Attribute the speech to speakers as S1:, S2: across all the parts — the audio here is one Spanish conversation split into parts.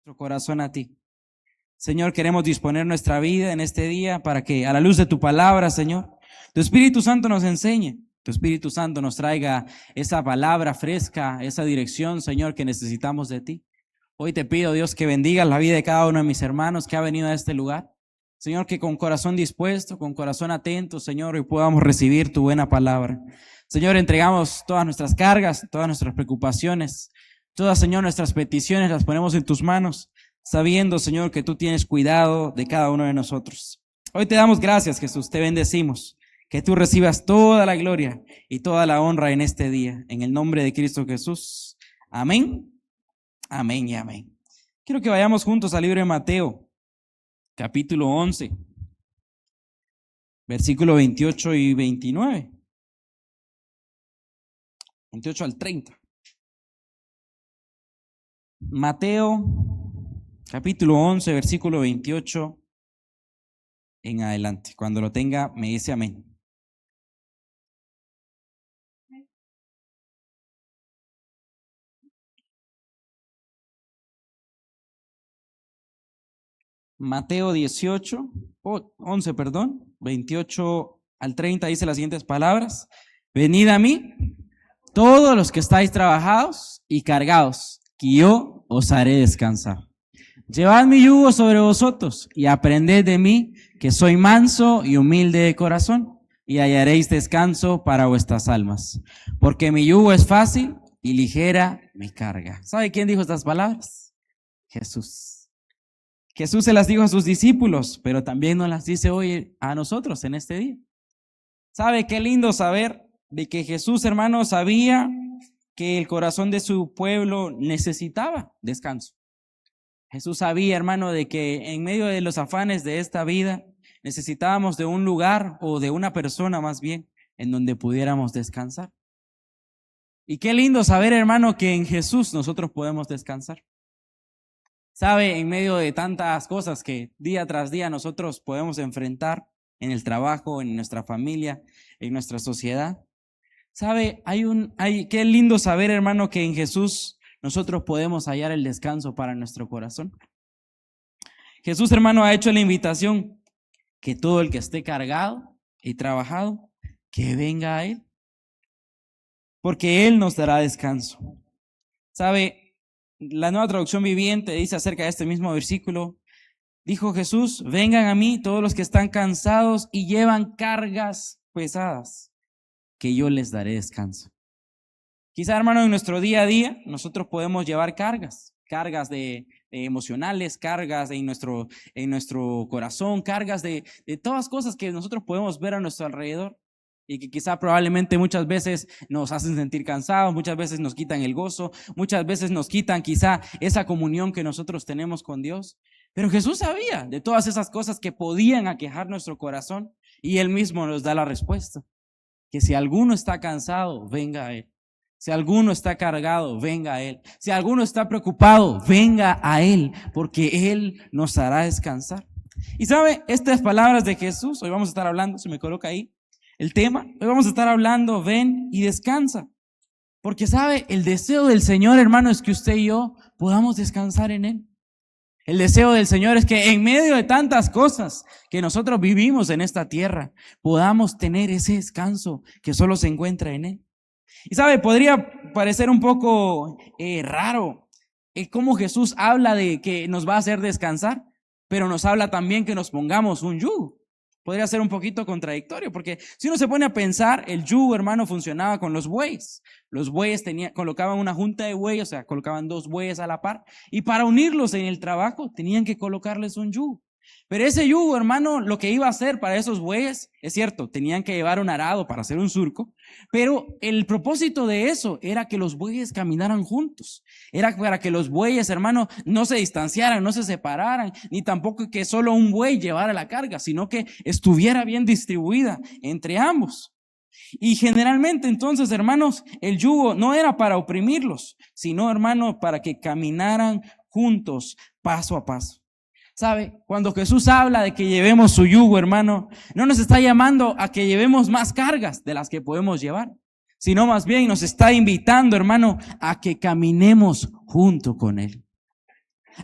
S1: nuestro corazón a ti. Señor, queremos disponer nuestra vida en este día para que a la luz de tu palabra, Señor, tu Espíritu Santo nos enseñe, tu Espíritu Santo nos traiga esa palabra fresca, esa dirección, Señor, que necesitamos de ti. Hoy te pido, Dios, que bendigas la vida de cada uno de mis hermanos que ha venido a este lugar. Señor, que con corazón dispuesto, con corazón atento, Señor, hoy podamos recibir tu buena palabra. Señor, entregamos todas nuestras cargas, todas nuestras preocupaciones, todas, Señor, nuestras peticiones las ponemos en tus manos, sabiendo, Señor, que tú tienes cuidado de cada uno de nosotros. Hoy te damos gracias, Jesús, te bendecimos, que tú recibas toda la gloria y toda la honra en este día, en el nombre de Cristo Jesús. Amén, amén y amén. Quiero que vayamos juntos al libro de Mateo, capítulo 11, versículo 28 y 29. 28 al 30. Mateo, capítulo 11, versículo 28 en adelante. Cuando lo tenga, me dice amén. Mateo 11, 28 al 30 dice las siguientes palabras. Venid a mí, todos los que estáis trabajados y cargados, que yo os haré descansar. Llevad mi yugo sobre vosotros y aprended de mí, que soy manso y humilde de corazón, y hallaréis descanso para vuestras almas. Porque mi yugo es fácil y ligera mi carga. ¿Sabe quién dijo estas palabras? Jesús. Jesús se las dijo a sus discípulos, pero también nos las dice hoy a nosotros en este día. ¿Sabe qué lindo saber de que Jesús, hermano, sabía que el corazón de su pueblo necesitaba descanso? Jesús sabía, hermano, de que en medio de los afanes de esta vida necesitábamos de un lugar o de una persona más bien en donde pudiéramos descansar. Y qué lindo saber, hermano, que en Jesús nosotros podemos descansar. Sabe, en medio de tantas cosas que día tras día nosotros podemos enfrentar en el trabajo, en nuestra familia, en nuestra sociedad. Sabe, qué lindo saber, hermano, que en Jesús nosotros podemos hallar el descanso para nuestro corazón. Jesús, hermano, ha hecho la invitación que todo el que esté cargado y trabajado, que venga a Él, porque Él nos dará descanso. Sabe, la Nueva Traducción Viviente dice acerca de este mismo versículo, dijo Jesús, vengan a mí todos los que están cansados y llevan cargas pesadas, que yo les daré descanso. Quizá, hermano, en nuestro día a día nosotros podemos llevar cargas de emocionales, cargas en nuestro corazón, cargas de todas cosas que nosotros podemos ver a nuestro alrededor y que quizá probablemente muchas veces nos hacen sentir cansados, muchas veces nos quitan el gozo, muchas veces nos quitan quizá esa comunión que nosotros tenemos con Dios. Pero Jesús sabía de todas esas cosas que podían aquejar nuestro corazón y Él mismo nos da la respuesta, que si alguno está cansado, venga a Él. Si alguno está cargado, venga a Él. Si alguno está preocupado, venga a Él, porque Él nos hará descansar. Y sabe, estas palabras de Jesús, hoy vamos a estar hablando, se me coloca ahí el tema, hoy vamos a estar hablando, ven y descansa. Porque sabe, el deseo del Señor, hermano, es que usted y yo podamos descansar en Él. El deseo del Señor es que en medio de tantas cosas que nosotros vivimos en esta tierra, podamos tener ese descanso que solo se encuentra en Él. Y sabe, podría parecer un poco raro cómo Jesús habla de que nos va a hacer descansar, pero nos habla también que nos pongamos un yugo. Podría ser un poquito contradictorio, porque si uno se pone a pensar, el yugo, hermano, funcionaba con los bueyes. Los bueyes colocaban una junta de bueyes, o sea, colocaban dos bueyes a la par, y para unirlos en el trabajo tenían que colocarles un yugo. Pero ese yugo, hermano, lo que iba a hacer para esos bueyes, es cierto, tenían que llevar un arado para hacer un surco, pero el propósito de eso era que los bueyes caminaran juntos. Era para que los bueyes, hermano, no se distanciaran, no se separaran, ni tampoco que solo un buey llevara la carga, sino que estuviera bien distribuida entre ambos. Y generalmente entonces, hermanos, el yugo no era para oprimirlos, sino, hermano, para que caminaran juntos, paso a paso. ¿Sabe? Cuando Jesús habla de que llevemos su yugo, hermano, no nos está llamando a que llevemos más cargas de las que podemos llevar, sino más bien nos está invitando, hermano, a que caminemos junto con Él.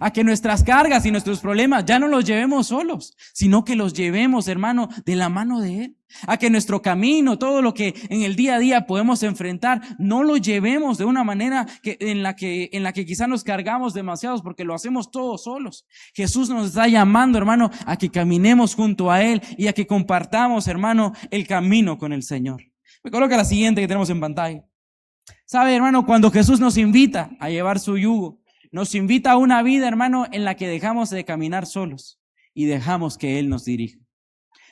S1: A que nuestras cargas y nuestros problemas ya no los llevemos solos, sino que los llevemos, hermano, de la mano de Él. A que nuestro camino, todo lo que en el día a día podemos enfrentar, no lo llevemos de una manera en la que quizá nos cargamos demasiados porque lo hacemos todos solos. Jesús nos está llamando, hermano, a que caminemos junto a Él y a que compartamos, hermano, el camino con el Señor. Me coloca la siguiente que tenemos en pantalla. ¿Sabe, hermano? Cuando Jesús nos invita a llevar su yugo, nos invita a una vida, hermano, en la que dejamos de caminar solos y dejamos que Él nos dirija.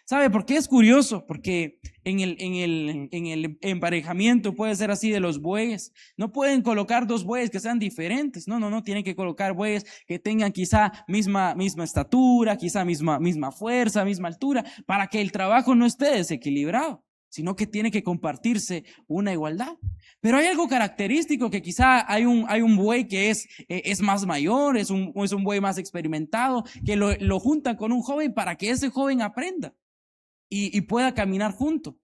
S1: ¿Sabe por qué es curioso? Porque en el emparejamiento puede ser así de los bueyes. No pueden colocar dos bueyes que sean diferentes. No. Tienen que colocar bueyes que tengan quizá misma estatura, quizá misma fuerza, misma altura, para que el trabajo no esté desequilibrado, sino que tiene que compartirse una igualdad. Pero hay algo característico que quizá hay un buey que es más mayor, es un buey más experimentado, que lo juntan con un joven para que ese joven aprenda y pueda caminar junto.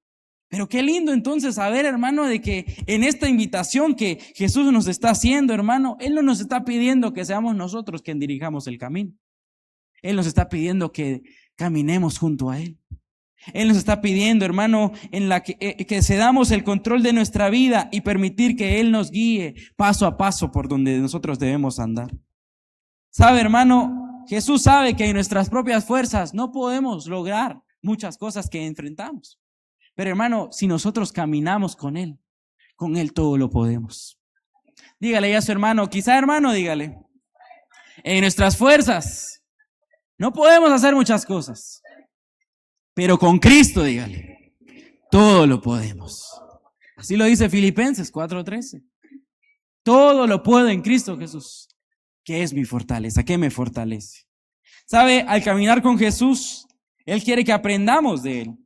S1: Pero qué lindo entonces saber, hermano, de que en esta invitación que Jesús nos está haciendo, hermano, Él no nos está pidiendo que seamos nosotros quien dirijamos el camino. Él nos está pidiendo que caminemos junto a Él. Él nos está pidiendo, hermano, que cedamos el control de nuestra vida y permitir que Él nos guíe paso a paso por donde nosotros debemos andar. ¿Sabe, hermano? Jesús sabe que en nuestras propias fuerzas no podemos lograr muchas cosas que enfrentamos. Pero, hermano, si nosotros caminamos con Él todo lo podemos. Dígale ya a su hermano, quizá, hermano, dígale, en nuestras fuerzas no podemos hacer muchas cosas. Pero con Cristo, dígale, todo lo podemos. Así lo dice Filipenses 4:13. Todo lo puedo en Cristo Jesús, que es mi fortaleza, que me fortalece. ¿Sabe? Al caminar con Jesús, Él quiere que aprendamos de Él.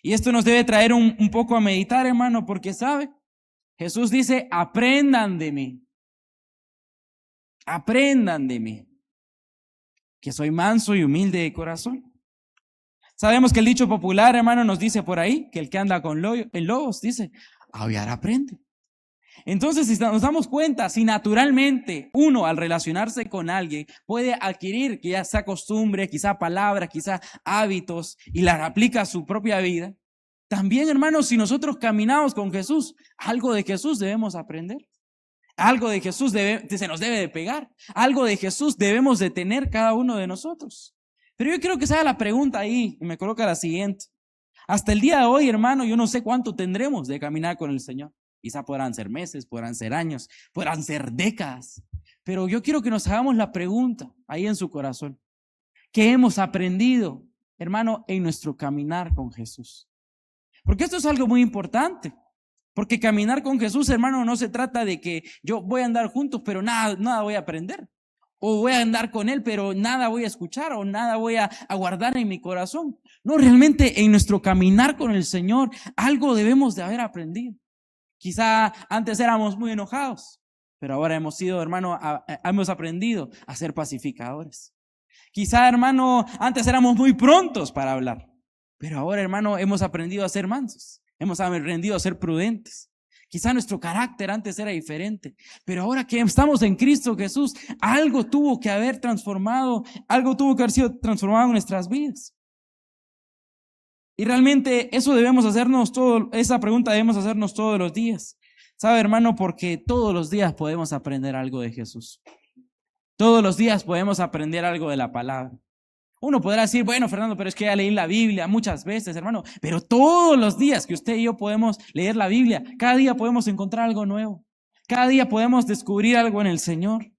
S1: Y esto nos debe traer un poco a meditar, hermano, porque ¿sabe? Jesús dice, aprendan de mí. Aprendan de mí, que soy manso y humilde de corazón. Sabemos que el dicho popular, hermano, nos dice por ahí que el que anda con lobos, dice, aullar aprende. Entonces, si nos damos cuenta, si naturalmente uno al relacionarse con alguien puede adquirir quizá esa costumbre, quizá palabras, quizá hábitos y las aplica a su propia vida, también, hermano, si nosotros caminamos con Jesús, algo de Jesús debemos aprender. Algo de Jesús se nos debe de pegar. Algo de Jesús debemos de tener cada uno de nosotros. Pero yo quiero que se haga la pregunta ahí y me coloca la siguiente. Hasta el día de hoy, hermano, yo no sé cuánto tendremos de caminar con el Señor. Quizá podrán ser meses, podrán ser años, podrán ser décadas. Pero yo quiero que nos hagamos la pregunta ahí en su corazón. ¿Qué hemos aprendido, hermano, en nuestro caminar con Jesús? Porque esto es algo muy importante. Porque caminar con Jesús, hermano, no se trata de que yo voy a andar juntos, pero nada voy a aprender. O voy a andar con Él, pero nada voy a escuchar o nada voy a guardar en mi corazón. No, realmente en nuestro caminar con el Señor, algo debemos de haber aprendido. Quizá antes éramos muy enojados, pero ahora hemos sido, hermano, hemos aprendido a ser pacificadores. Quizá, hermano, antes éramos muy prontos para hablar, pero ahora, hermano, hemos aprendido a ser mansos. Hemos aprendido a ser prudentes. Quizá nuestro carácter antes era diferente, pero ahora que estamos en Cristo Jesús, algo tuvo que haber transformado, algo tuvo que haber sido transformado en nuestras vidas. Y realmente eso debemos hacernos esa pregunta debemos hacernos todos los días. ¿Sabe, hermano? Porque todos los días podemos aprender algo de Jesús. Todos los días podemos aprender algo de la palabra. Uno podrá decir, bueno, Fernando, pero es que ya leí la Biblia muchas veces, hermano. Pero todos los días que usted y yo podemos leer la Biblia, cada día podemos encontrar algo nuevo. Cada día podemos descubrir algo en el Señor.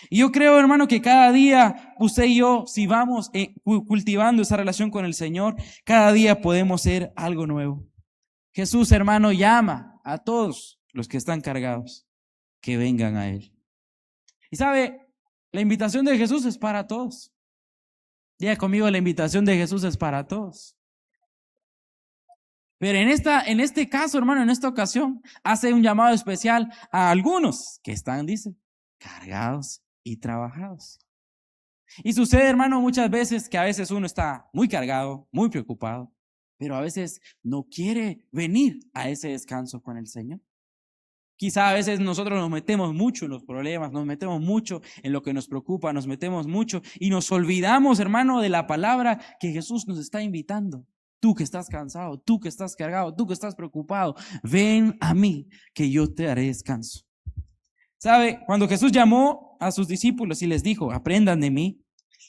S1: Y yo creo, hermano, que cada día usted y yo, si vamos cultivando esa relación con el Señor, cada día podemos ser algo nuevo. Jesús, hermano, llama a todos los que están cargados que vengan a Él. Y sabe, la invitación de Jesús es para todos. Diga conmigo, la invitación de Jesús es para todos. Pero en este caso, hermano, en esta ocasión, hace un llamado especial a algunos que están, dice, cargados y trabajados. Y sucede, hermano, muchas veces que a veces uno está muy cargado, muy preocupado, pero a veces no quiere venir a ese descanso con el Señor. Quizá a veces nosotros nos metemos mucho en los problemas, nos metemos mucho en lo que nos preocupa, nos metemos mucho y nos olvidamos, hermano, de la palabra que Jesús nos está invitando. Tú que estás cansado, tú que estás cargado, tú que estás preocupado, ven a mí que yo te haré descanso. ¿Sabe? Cuando Jesús llamó a sus discípulos y les dijo, aprendan de mí,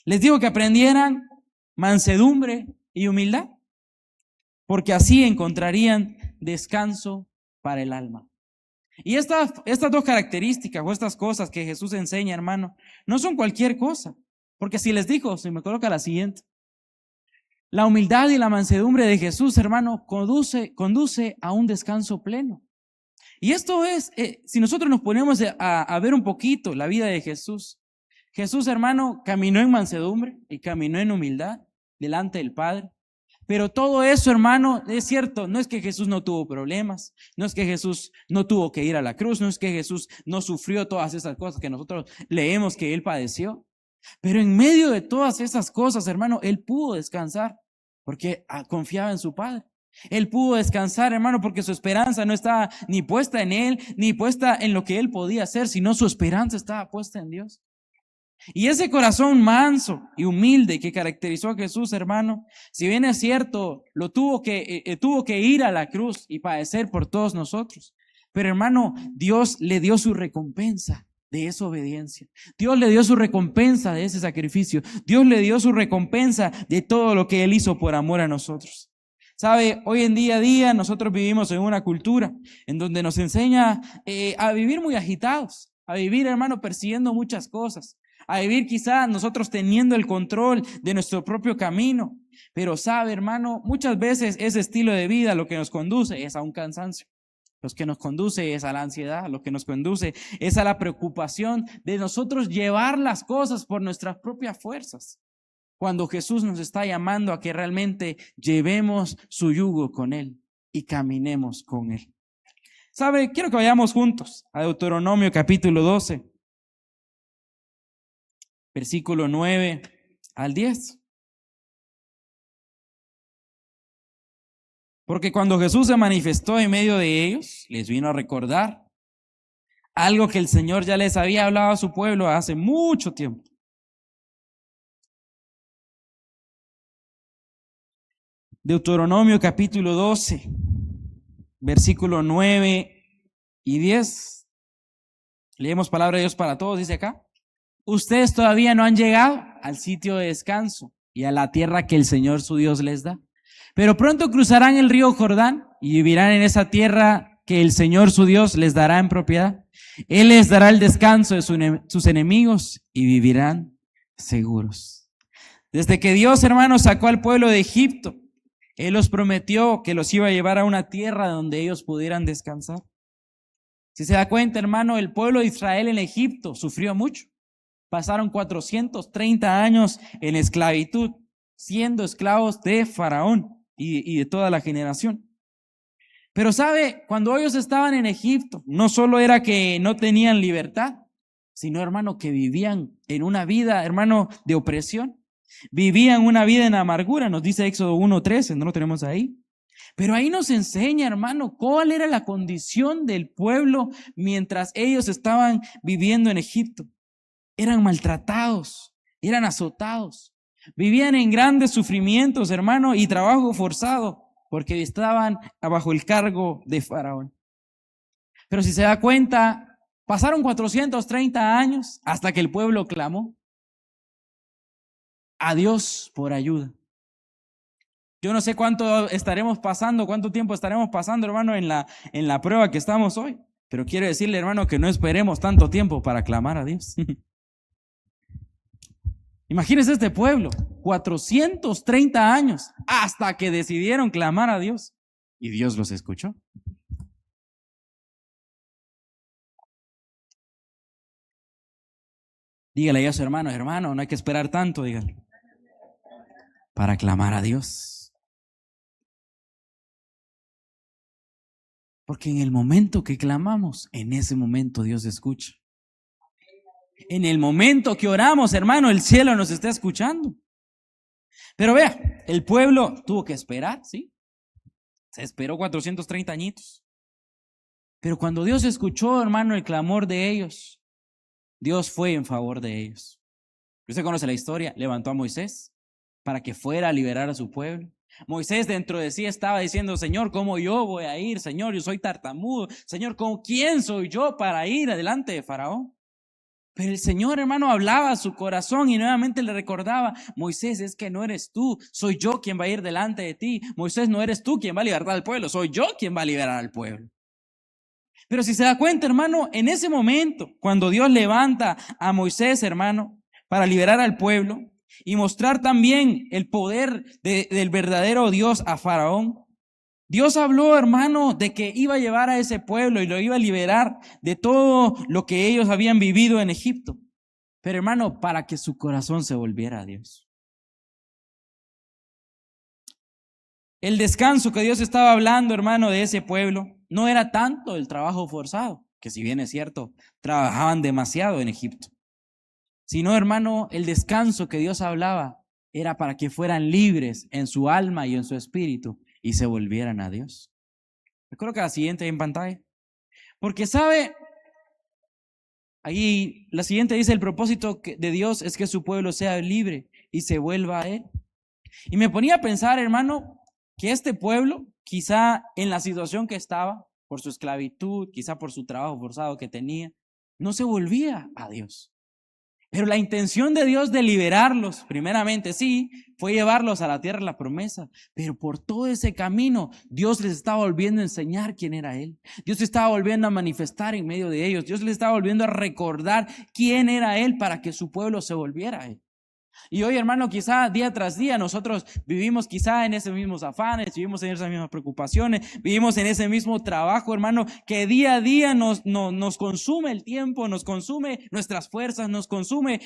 S1: les dijo que aprendieran mansedumbre y humildad, porque así encontrarían descanso para el alma. Y estas dos características o estas cosas que Jesús enseña, hermano, no son cualquier cosa. Porque si les dijo, si me coloca la siguiente, la humildad y la mansedumbre de Jesús, hermano, conduce a un descanso pleno. Y esto es, si nosotros nos ponemos a ver un poquito la vida de Jesús, Jesús, hermano, caminó en mansedumbre y caminó en humildad delante del Padre. Pero todo eso, hermano, es cierto, no es que Jesús no tuvo problemas, no es que Jesús no tuvo que ir a la cruz, no es que Jesús no sufrió todas esas cosas que nosotros leemos que Él padeció. Pero en medio de todas esas cosas, hermano, Él pudo descansar porque confiaba en su Padre. Él pudo descansar, hermano, porque su esperanza no estaba ni puesta en Él, ni puesta en lo que Él podía hacer, sino su esperanza estaba puesta en Dios. Y ese corazón manso y humilde que caracterizó a Jesús, hermano, si bien es cierto, tuvo que ir a la cruz y padecer por todos nosotros. Pero hermano, Dios le dio su recompensa de esa obediencia. Dios le dio su recompensa de ese sacrificio. Dios le dio su recompensa de todo lo que Él hizo por amor a nosotros. ¿Sabe? Hoy en día a día nosotros vivimos en una cultura en donde nos enseña a vivir muy agitados, a vivir, hermano, persiguiendo muchas cosas. A vivir quizá nosotros teniendo el control de nuestro propio camino. Pero sabe, hermano, muchas veces ese estilo de vida lo que nos conduce es a un cansancio. Lo que nos conduce es a la ansiedad, lo que nos conduce es a la preocupación de nosotros llevar las cosas por nuestras propias fuerzas. Cuando Jesús nos está llamando a que realmente llevemos su yugo con Él y caminemos con Él. ¿Sabe? Quiero que vayamos juntos a Deuteronomio capítulo 12. Versículo 9 al 10. Porque cuando Jesús se manifestó en medio de ellos, les vino a recordar algo que el Señor ya les había hablado a su pueblo hace mucho tiempo. Deuteronomio capítulo 12, versículo 9 y 10. Leemos palabra de Dios para todos, dice acá. Ustedes todavía no han llegado al sitio de descanso y a la tierra que el Señor su Dios les da. Pero pronto cruzarán el río Jordán y vivirán en esa tierra que el Señor su Dios les dará en propiedad. Él les dará el descanso de sus enemigos y vivirán seguros. Desde que Dios, hermanos, sacó al pueblo de Egipto, Él los prometió que los iba a llevar a una tierra donde ellos pudieran descansar. Si se da cuenta, hermano, el pueblo de Israel en Egipto sufrió mucho. Pasaron 430 años en esclavitud, siendo esclavos de Faraón y de toda la generación. Pero sabe, cuando ellos estaban en Egipto, no solo era que no tenían libertad, sino, hermano, que vivían en una vida, hermano, de opresión. Vivían una vida en amargura, nos dice Éxodo 1:13, no lo tenemos ahí. Pero ahí nos enseña, hermano, cuál era la condición del pueblo mientras ellos estaban viviendo en Egipto. Eran maltratados, eran azotados, vivían en grandes sufrimientos, hermano, y trabajo forzado, porque estaban bajo el cargo de Faraón. Pero si se da cuenta, pasaron 430 años hasta que el pueblo clamó a Dios por ayuda. Yo no sé cuánto tiempo estaremos pasando, hermano, en la prueba que estamos hoy. Pero quiero decirle, hermano, que no esperemos tanto tiempo para clamar a Dios. Imagínense este pueblo, 430 años, hasta que decidieron clamar a Dios. Y Dios los escuchó. Dígale a su hermano, no hay que esperar tanto, dígale, para clamar a Dios. Porque en el momento que clamamos, en ese momento Dios escucha. En el momento que oramos, hermano, el cielo nos está escuchando. Pero vea, el pueblo tuvo que esperar, ¿sí? Se esperó 430 añitos. Pero cuando Dios escuchó, hermano, el clamor de ellos, Dios fue en favor de ellos. Usted conoce la historia, levantó a Moisés para que fuera a liberar a su pueblo. Moisés dentro de sí estaba diciendo, Señor, ¿cómo yo voy a ir? Señor, yo soy tartamudo. Señor, ¿quién soy yo para ir adelante de Faraón? Pero el Señor, hermano, hablaba a su corazón y nuevamente le recordaba, Moisés, es que no eres tú, soy yo quien va a ir delante de ti. Moisés, no eres tú quien va a liberar al pueblo, soy yo quien va a liberar al pueblo. Pero si se da cuenta, hermano, en ese momento, cuando Dios levanta a Moisés, hermano, para liberar al pueblo y mostrar también el poder del verdadero Dios a Faraón, Dios habló, hermano, de que iba a llevar a ese pueblo y lo iba a liberar de todo lo que ellos habían vivido en Egipto. Pero, hermano, para que su corazón se volviera a Dios. El descanso que Dios estaba hablando, hermano, de ese pueblo, no era tanto el trabajo forzado, que si bien es cierto, trabajaban demasiado en Egipto, sino, hermano, el descanso que Dios hablaba era para que fueran libres en su alma y en su espíritu y se volvieran a Dios. Recuerdo que la siguiente en pantalla. Porque sabe, ahí la siguiente dice, el propósito de Dios es que su pueblo sea libre y se vuelva a Él. Y me ponía a pensar, hermano, que este pueblo, quizá en la situación que estaba, por su esclavitud, quizá por su trabajo forzado que tenía, no se volvía a Dios. Pero la intención de Dios de liberarlos, primeramente, sí, fue llevarlos a la tierra de la promesa. Pero por todo ese camino, Dios les estaba volviendo a enseñar quién era Él. Dios estaba volviendo a manifestar en medio de ellos. Dios les estaba volviendo a recordar quién era Él para que su pueblo se volviera a Él. Y hoy, hermano, quizá día tras día nosotros vivimos quizá en esos mismos afanes, vivimos en esas mismas preocupaciones, vivimos en ese mismo trabajo, hermano, que día a día nos consume el tiempo, nos consume nuestras fuerzas, nos consume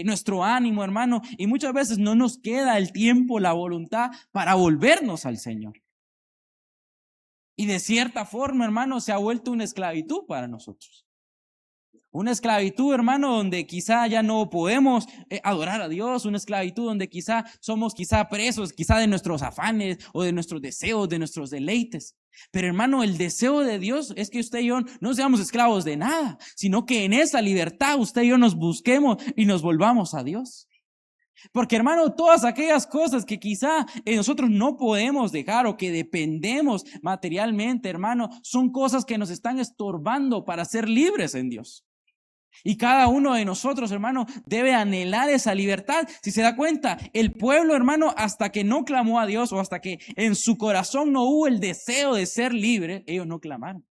S1: nuestro ánimo, hermano, y muchas veces no nos queda el tiempo, la voluntad para volvernos al Señor. Y de cierta forma, hermano, se ha vuelto una esclavitud para nosotros. Una esclavitud, hermano, donde quizá ya no podemos adorar a Dios. Una esclavitud donde quizá somos presos, quizá de nuestros afanes o de nuestros deseos, de nuestros deleites. Pero, hermano, el deseo de Dios es que usted y yo no seamos esclavos de nada, sino que en esa libertad usted y yo nos busquemos y nos volvamos a Dios. Porque, hermano, todas aquellas cosas que quizá nosotros no podemos dejar o que dependemos materialmente, hermano, son cosas que nos están estorbando para ser libres en Dios. Y cada uno de nosotros, hermano, debe anhelar esa libertad. Si se da cuenta, el pueblo, hermano, hasta que no clamó a Dios o hasta que en su corazón no hubo el deseo de ser libre, ellos no clamaron.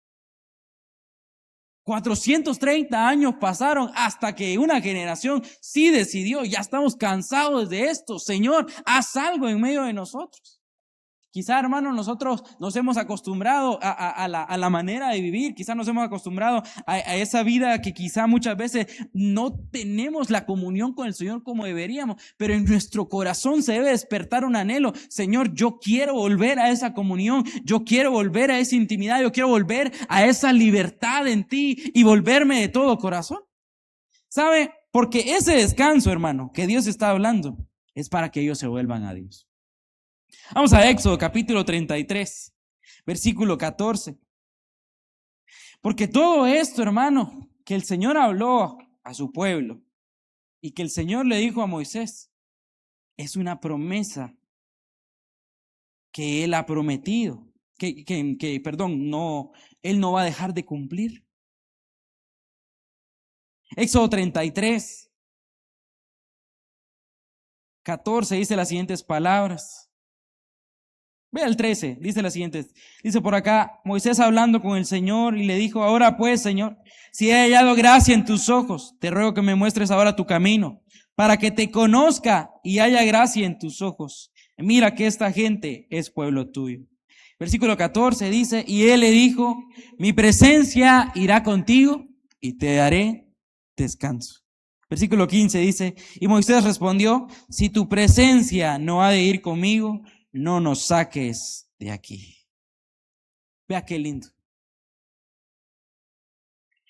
S1: 430 años pasaron hasta que una generación sí decidió, ya estamos cansados de esto, Señor, haz algo en medio de nosotros. Quizá, hermano, nosotros nos hemos acostumbrado a la manera de vivir, quizá nos hemos acostumbrado a esa vida que quizá muchas veces no tenemos la comunión con el Señor como deberíamos, pero en nuestro corazón se debe despertar un anhelo. Señor, yo quiero volver a esa comunión, yo quiero volver a esa intimidad, yo quiero volver a esa libertad en ti y volverme de todo corazón. ¿Sabe? Porque ese descanso, hermano, que Dios está hablando, es para que ellos se vuelvan a Dios. Vamos a Éxodo capítulo 33, versículo 14. Porque todo esto, hermano, que el Señor habló a su pueblo y que el Señor le dijo a Moisés, es una promesa que Él ha prometido, Él no va a dejar de cumplir. Éxodo 33, 14 dice las siguientes palabras. Ve al 13, dice la siguiente, dice por acá, Moisés hablando con el Señor y le dijo, ahora pues, Señor, si he hallado gracia en tus ojos, te ruego que me muestres ahora tu camino, para que te conozca y haya gracia en tus ojos. Mira que esta gente es pueblo tuyo. Versículo 14 dice, y él le dijo, mi presencia irá contigo y te daré descanso. Versículo 15 dice, y Moisés respondió, si tu presencia no ha de ir conmigo, no nos saques de aquí. Vea qué lindo.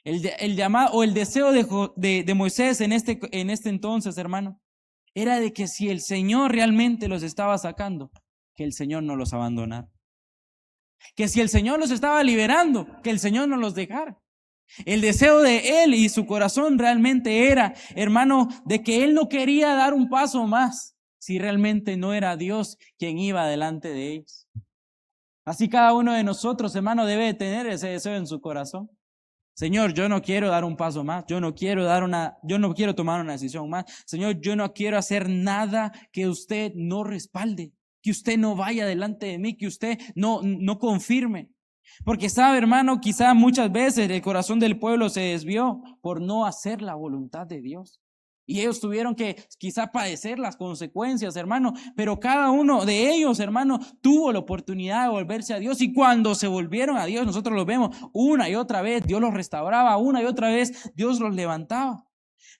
S1: El llamado o el deseo de Moisés en este entonces, hermano, era de que si el Señor realmente los estaba sacando, que el Señor no los abandonara. Que si el Señor los estaba liberando, que el Señor no los dejara. El deseo de él y su corazón realmente era, hermano, de que él no quería dar un paso más si realmente no era Dios quien iba delante de ellos. Así cada uno de nosotros, hermano, debe tener ese deseo en su corazón. Señor, yo no quiero dar un paso más, yo no quiero tomar una decisión más. Señor, yo no quiero hacer nada que usted no respalde, que usted no vaya delante de mí, que usted no confirme. Porque sabe, hermano, quizá muchas veces el corazón del pueblo se desvió por no hacer la voluntad de Dios. Y ellos tuvieron que quizá padecer las consecuencias, hermano. Pero cada uno de ellos, hermano, tuvo la oportunidad de volverse a Dios. Y cuando se volvieron a Dios, nosotros lo vemos una y otra vez. Dios los restauraba, una y otra vez Dios los levantaba.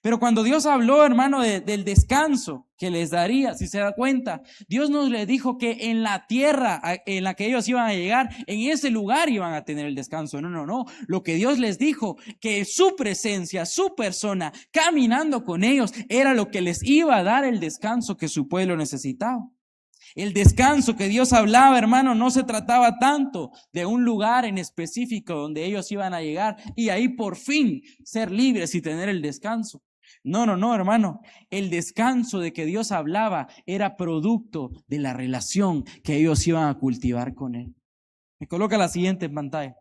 S1: Pero cuando Dios habló, hermano, del descanso que les daría, si se da cuenta, Dios nos le dijo que en la tierra en la que ellos iban a llegar, en ese lugar iban a tener el descanso. No. Lo que Dios les dijo, que su presencia, su persona, caminando con ellos, era lo que les iba a dar el descanso que su pueblo necesitaba. El descanso que Dios hablaba, hermano, no se trataba tanto de un lugar en específico donde ellos iban a llegar y ahí por fin ser libres y tener el descanso. No, hermano. El descanso de que Dios hablaba era producto de la relación que ellos iban a cultivar con Él. Me coloca la siguiente en pantalla.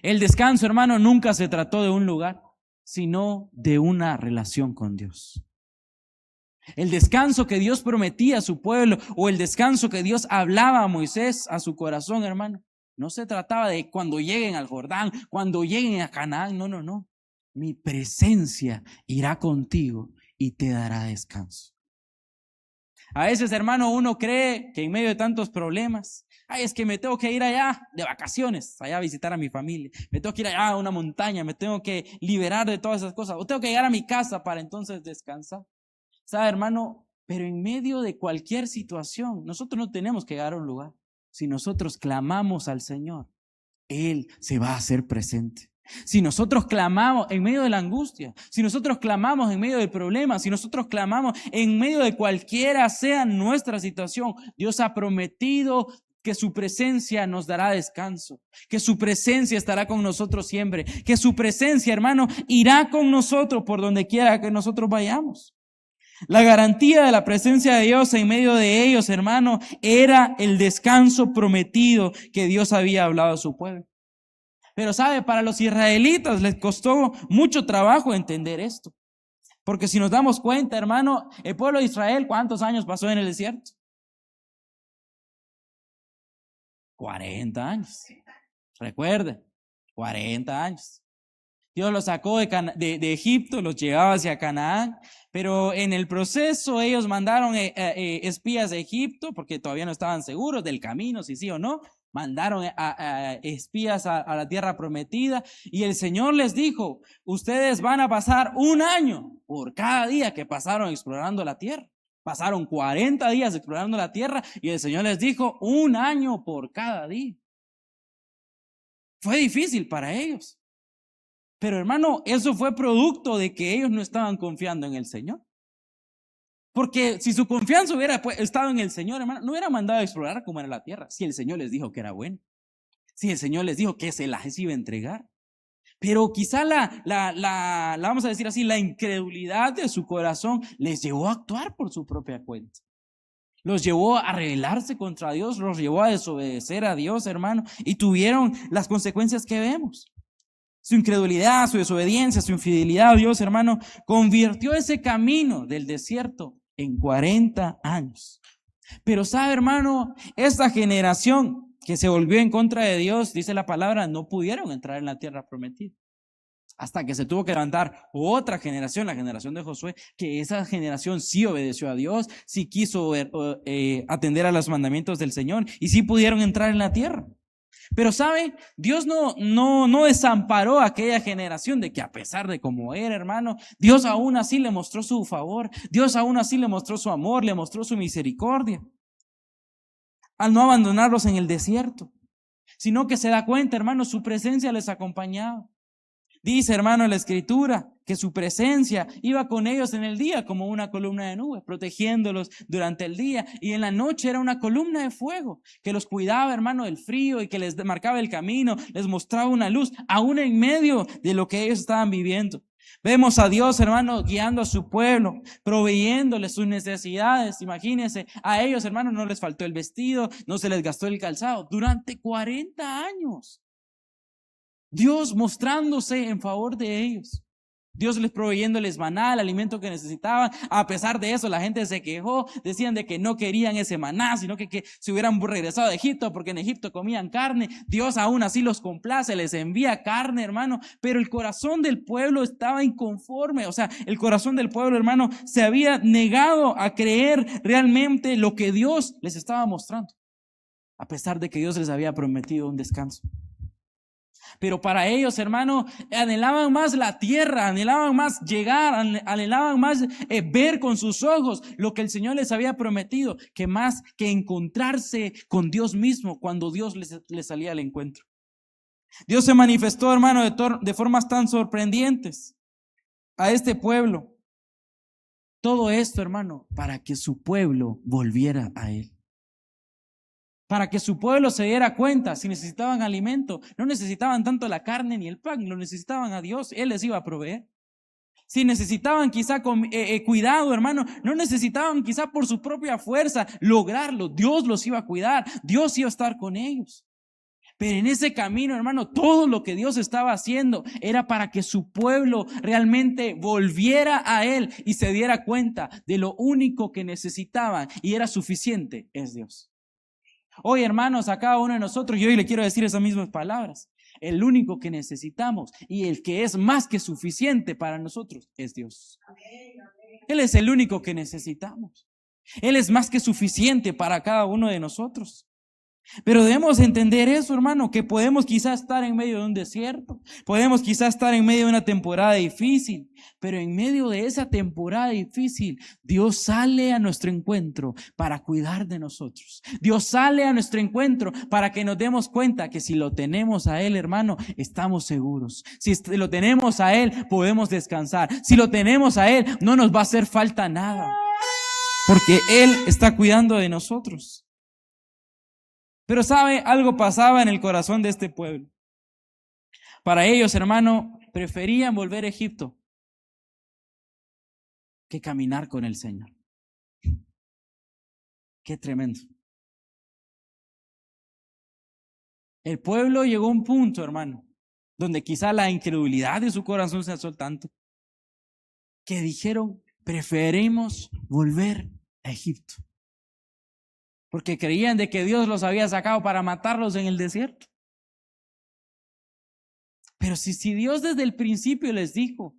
S1: El descanso, hermano, nunca se trató de un lugar, sino de una relación con Dios. El descanso que Dios prometía a su pueblo o el descanso que Dios hablaba a Moisés a su corazón, hermano, no se trataba de cuando lleguen al Jordán, cuando lleguen a Canaán, no. Mi presencia irá contigo y te dará descanso. A veces, hermano, uno cree que en medio de tantos problemas, es que me tengo que ir allá de vacaciones, allá a visitar a mi familia, me tengo que ir allá a una montaña, me tengo que liberar de todas esas cosas, o tengo que llegar a mi casa para entonces descansar. ¿Sabe, hermano? Pero en medio de cualquier situación, nosotros no tenemos que llegar a un lugar. Si nosotros clamamos al Señor, Él se va a hacer presente. Si nosotros clamamos en medio de la angustia, si nosotros clamamos en medio del problema, si nosotros clamamos en medio de cualquiera sea nuestra situación, Dios ha prometido que su presencia nos dará descanso, que su presencia estará con nosotros siempre, que su presencia, hermano, irá con nosotros por donde quiera que nosotros vayamos. La garantía de la presencia de Dios en medio de ellos, hermano, era el descanso prometido que Dios había hablado a su pueblo. Pero sabe, para los israelitas les costó mucho trabajo entender esto. Porque si nos damos cuenta, hermano, el pueblo de Israel, ¿cuántos años pasó en el desierto? 40 años. Recuerden, 40 años. Dios los sacó de Egipto, los llevaba hacia Canaán, pero en el proceso ellos mandaron espías a Egipto porque todavía no estaban seguros del camino, si sí o no. Mandaron a espías a la tierra prometida y el Señor les dijo, ustedes van a pasar 1 año por cada día que pasaron explorando la tierra. Pasaron 40 días explorando la tierra y el Señor les dijo 1 año por cada día. Fue difícil para ellos. Pero hermano, eso fue producto de que ellos no estaban confiando en el Señor. Porque si su confianza hubiera estado en el Señor, hermano, no hubiera mandado a explorar cómo era la tierra. Si el Señor les dijo que era bueno. Si el Señor les dijo que se las iba a entregar. Pero quizá vamos a decir así, la incredulidad de su corazón les llevó a actuar por su propia cuenta. Los llevó a rebelarse contra Dios, los llevó a desobedecer a Dios, hermano, y tuvieron las consecuencias que vemos. Su incredulidad, su desobediencia, su infidelidad a Dios, hermano, convirtió ese camino del desierto en 40 años. Pero sabe, hermano, esta generación que se volvió en contra de Dios, dice la palabra, no pudieron entrar en la tierra prometida. Hasta que se tuvo que levantar otra generación, la generación de Josué, que esa generación sí obedeció a Dios, sí quiso atender a los mandamientos del Señor y sí pudieron entrar en la tierra. Pero sabe, Dios no desamparó a aquella generación de que a pesar de cómo era, hermano, Dios aún así le mostró su favor, Dios aún así le mostró su amor, le mostró su misericordia. Al no abandonarlos en el desierto, sino que se da cuenta, hermano, su presencia les acompañaba. Dice, hermano, la Escritura que su presencia iba con ellos en el día como una columna de nube, protegiéndolos durante el día, y en la noche era una columna de fuego que los cuidaba, hermano, del frío y que les marcaba el camino, les mostraba una luz, aún en medio de lo que ellos estaban viviendo. Vemos a Dios, hermano, guiando a su pueblo, proveyéndoles sus necesidades. Imagínense, a ellos, hermano, no les faltó el vestido, no se les gastó el calzado durante 40 años. Dios mostrándose en favor de ellos. Dios les proveyéndoles maná, el alimento que necesitaban. A pesar de eso, la gente se quejó, decían de que no querían ese maná, sino que se hubieran regresado de Egipto, porque en Egipto comían carne. Dios aún así los complace, les envía carne, hermano, pero el corazón del pueblo estaba inconforme. O sea, el corazón del pueblo, hermano, se había negado a creer realmente lo que Dios les estaba mostrando, a pesar de que Dios les había prometido un descanso. Pero para ellos, hermano, anhelaban más la tierra, anhelaban más llegar, anhelaban más ver con sus ojos lo que el Señor les había prometido, que más que encontrarse con Dios mismo cuando Dios les salía al encuentro. Dios se manifestó, hermano, de formas tan sorprendentes a este pueblo. Todo esto, hermano, para que su pueblo volviera a Él. Para que su pueblo se diera cuenta, si necesitaban alimento, no necesitaban tanto la carne ni el pan, lo necesitaban a Dios, Él les iba a proveer. Si necesitaban quizá cuidado, hermano, no necesitaban quizá por su propia fuerza lograrlo, Dios los iba a cuidar, Dios iba a estar con ellos. Pero en ese camino, hermano, todo lo que Dios estaba haciendo era para que su pueblo realmente volviera a Él y se diera cuenta de lo único que necesitaban y era suficiente, es Dios. Hoy, hermanos, a cada uno de nosotros, yo hoy le quiero decir esas mismas palabras. El único que necesitamos y el que es más que suficiente para nosotros es Dios. Él es el único que necesitamos. Él es más que suficiente para cada uno de nosotros. Pero debemos entender eso, hermano, que podemos quizás estar en medio de un desierto, podemos quizás estar en medio de una temporada difícil, pero en medio de esa temporada difícil, Dios sale a nuestro encuentro para cuidar de nosotros. Dios sale a nuestro encuentro para que nos demos cuenta que si lo tenemos a Él, hermano, estamos seguros. Si lo tenemos a Él, podemos descansar. Si lo tenemos a Él, no nos va a hacer falta nada, porque Él está cuidando de nosotros. Pero sabe, algo pasaba en el corazón de este pueblo. Para ellos, hermano, preferían volver a Egipto que caminar con el Señor. Qué tremendo. El pueblo llegó a un punto, hermano, donde quizá la incredulidad de su corazón se alzó tanto, que dijeron, preferimos volver a Egipto. Porque creían de que Dios los había sacado para matarlos en el desierto. Pero si Dios desde el principio les dijo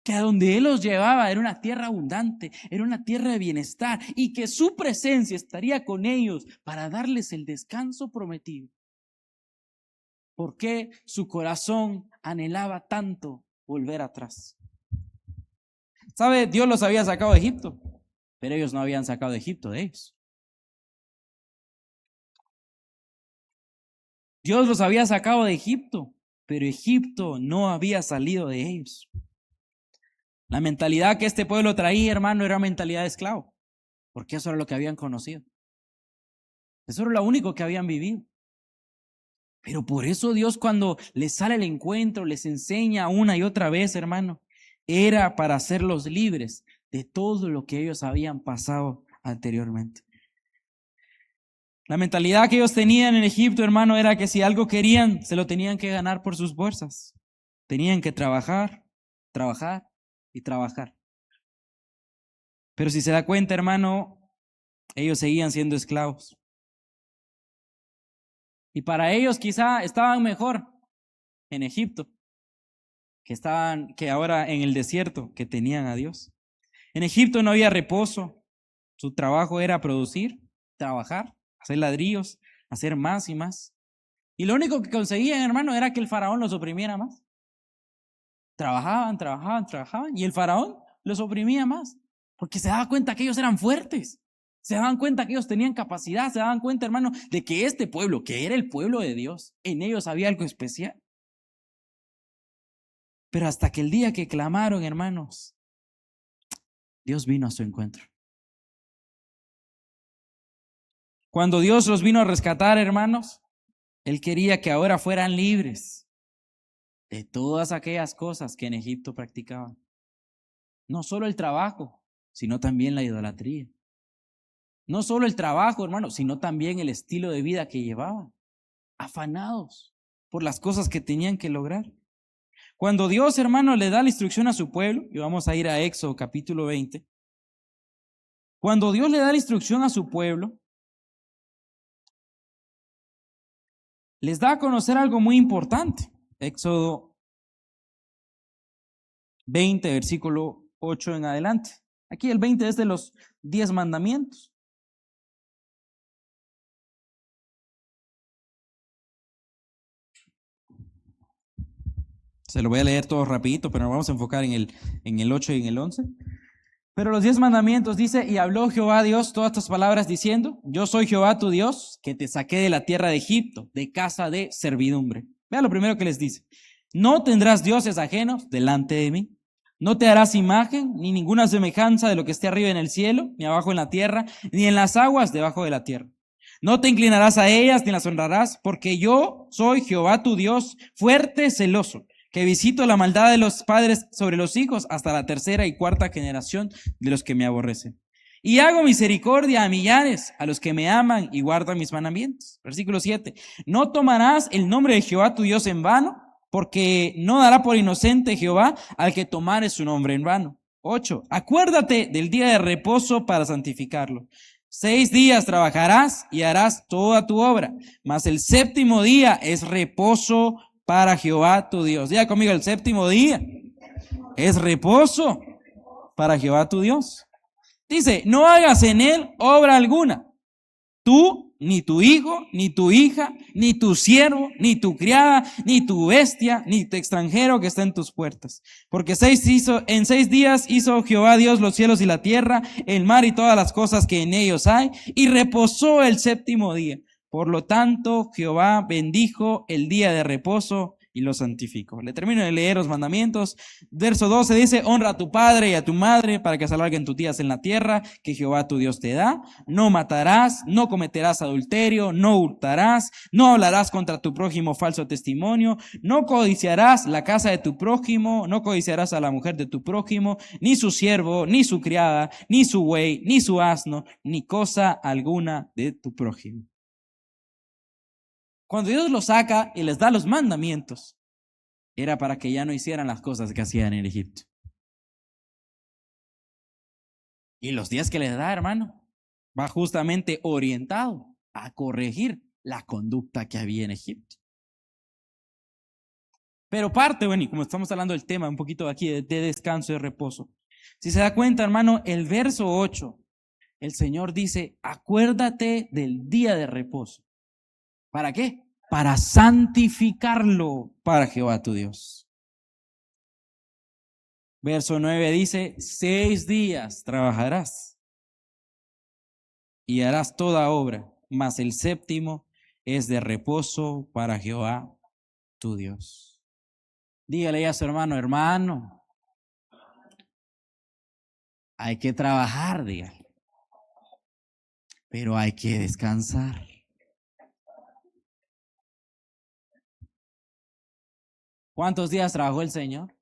S1: que a donde Él los llevaba era una tierra abundante, era una tierra de bienestar y que su presencia estaría con ellos para darles el descanso prometido, ¿por qué su corazón anhelaba tanto volver atrás? ¿Sabe? Dios los había sacado de Egipto, pero ellos no habían sacado de Egipto de ellos. Dios los había sacado de Egipto, pero Egipto no había salido de ellos. La mentalidad que este pueblo traía, hermano, era mentalidad de esclavo, porque eso era lo que habían conocido. Eso era lo único que habían vivido. Pero por eso Dios, cuando les sale el encuentro, les enseña una y otra vez, hermano, era para hacerlos libres de todo lo que ellos habían pasado anteriormente. La mentalidad que ellos tenían en Egipto, hermano, era que si algo querían, se lo tenían que ganar por sus fuerzas. Tenían que trabajar, trabajar y trabajar. Pero si se da cuenta, hermano, ellos seguían siendo esclavos. Y para ellos quizá estaban mejor en Egipto que ahora en el desierto, que tenían a Dios. En Egipto no había reposo. Su trabajo era producir, trabajar, hacer ladrillos, hacer más y más. Y lo único que conseguían, hermano, era que el faraón los oprimiera más. Trabajaban, trabajaban, trabajaban, y el faraón los oprimía más, porque se daba cuenta que ellos eran fuertes, se daban cuenta que ellos tenían capacidad, se daban cuenta, hermano, de que este pueblo, que era el pueblo de Dios, en ellos había algo especial. Pero hasta que el día que clamaron, hermanos, Dios vino a su encuentro. Cuando Dios los vino a rescatar, hermanos, Él quería que ahora fueran libres de todas aquellas cosas que en Egipto practicaban. No solo el trabajo, sino también la idolatría. No solo el trabajo, hermano, sino también el estilo de vida que llevaban, afanados por las cosas que tenían que lograr. Cuando Dios, hermano, le da la instrucción a su pueblo, y vamos a ir a Éxodo capítulo 20, cuando Dios le da la instrucción a su pueblo, les da a conocer algo muy importante. Éxodo 20, versículo 8 en adelante. Aquí el 20 es de los 10 mandamientos. Se lo voy a leer todo rapidito, pero nos vamos a enfocar en el 8 y en el 11. Pero los 10 mandamientos dice, y habló Jehová Dios todas estas palabras diciendo, yo soy Jehová tu Dios, que te saqué de la tierra de Egipto, de casa de servidumbre. Vea lo primero que les dice, no tendrás dioses ajenos delante de mí, no te harás imagen, ni ninguna semejanza de lo que esté arriba en el cielo, ni abajo en la tierra, ni en las aguas debajo de la tierra. No te inclinarás a ellas, ni las honrarás, porque yo soy Jehová tu Dios, fuerte, celoso, que visito la maldad de los padres sobre los hijos hasta la tercera y cuarta generación de los que me aborrecen. Y hago misericordia a millares, a los que me aman y guardan mis mandamientos. Versículo 7. No tomarás el nombre de Jehová tu Dios en vano, porque no dará por inocente Jehová al que tomare su nombre en vano. 8. Acuérdate del día de reposo para santificarlo. 6 días trabajarás y harás toda tu obra, mas el séptimo día es reposo para Jehová tu Dios. Diga conmigo, el séptimo día es reposo para Jehová tu Dios. Dice, no hagas en él obra alguna, tú, ni tu hijo, ni tu hija, ni tu siervo, ni tu criada, ni tu bestia, ni tu extranjero que está en tus puertas. Porque en 6 días hizo Jehová Dios los cielos y la tierra, el mar y todas las cosas que en ellos hay, y reposó el séptimo día. Por lo tanto, Jehová bendijo el día de reposo y lo santificó. Le termino de leer los mandamientos. Verso 12 dice, honra a tu padre y a tu madre para que se alarguen tus días en la tierra que Jehová tu Dios te da. No matarás, no cometerás adulterio, no hurtarás, no hablarás contra tu prójimo falso testimonio, no codiciarás la casa de tu prójimo, no codiciarás a la mujer de tu prójimo, ni su siervo, ni su criada, ni su buey, ni su asno, ni cosa alguna de tu prójimo. Cuando Dios los saca y les da los mandamientos, era para que ya no hicieran las cosas que hacían en Egipto. Y los días que les da, hermano, va justamente orientado a corregir la conducta que había en Egipto. Pero parte, bueno, y como estamos hablando del tema un poquito aquí de descanso y reposo, si se da cuenta, hermano, el verso 8, el Señor dice, acuérdate del día de reposo. ¿Para qué? Para santificarlo para Jehová tu Dios. Verso 9 dice, 6 días trabajarás y harás toda obra, mas el séptimo es de reposo para Jehová tu Dios. Dígale a su hermano, hermano, hay que trabajar, dígale, pero hay que descansar. ¿Cuántos días trabajó el Señor?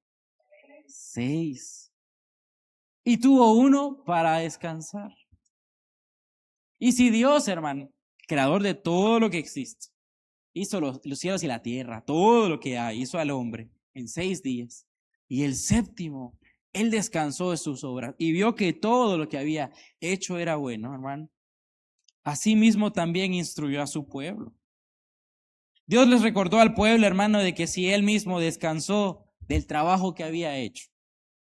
S1: 6. Y tuvo uno para descansar. Y si Dios, hermano, creador de todo lo que existe, hizo los cielos y la tierra, todo lo que hay, hizo al hombre en 6 días, y el séptimo, Él descansó de sus obras y vio que todo lo que había hecho era bueno, hermano. Asimismo también instruyó a su pueblo. Dios les recordó al pueblo, hermano, de que si Él mismo descansó del trabajo que había hecho,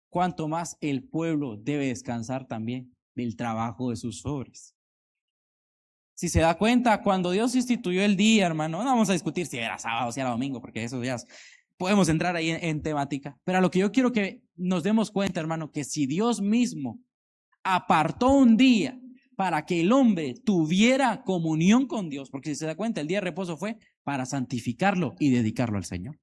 S1: cuánto más el pueblo debe descansar también del trabajo de sus obras. Si se da cuenta, cuando Dios instituyó el día, hermano, no vamos a discutir si era sábado o si era domingo, porque esos días podemos entrar ahí en temática. Pero a lo que yo quiero que nos demos cuenta, hermano, que si Dios mismo apartó un día para que el hombre tuviera comunión con Dios, porque si se da cuenta, el día de reposo fue para santificarlo y dedicarlo al Señor.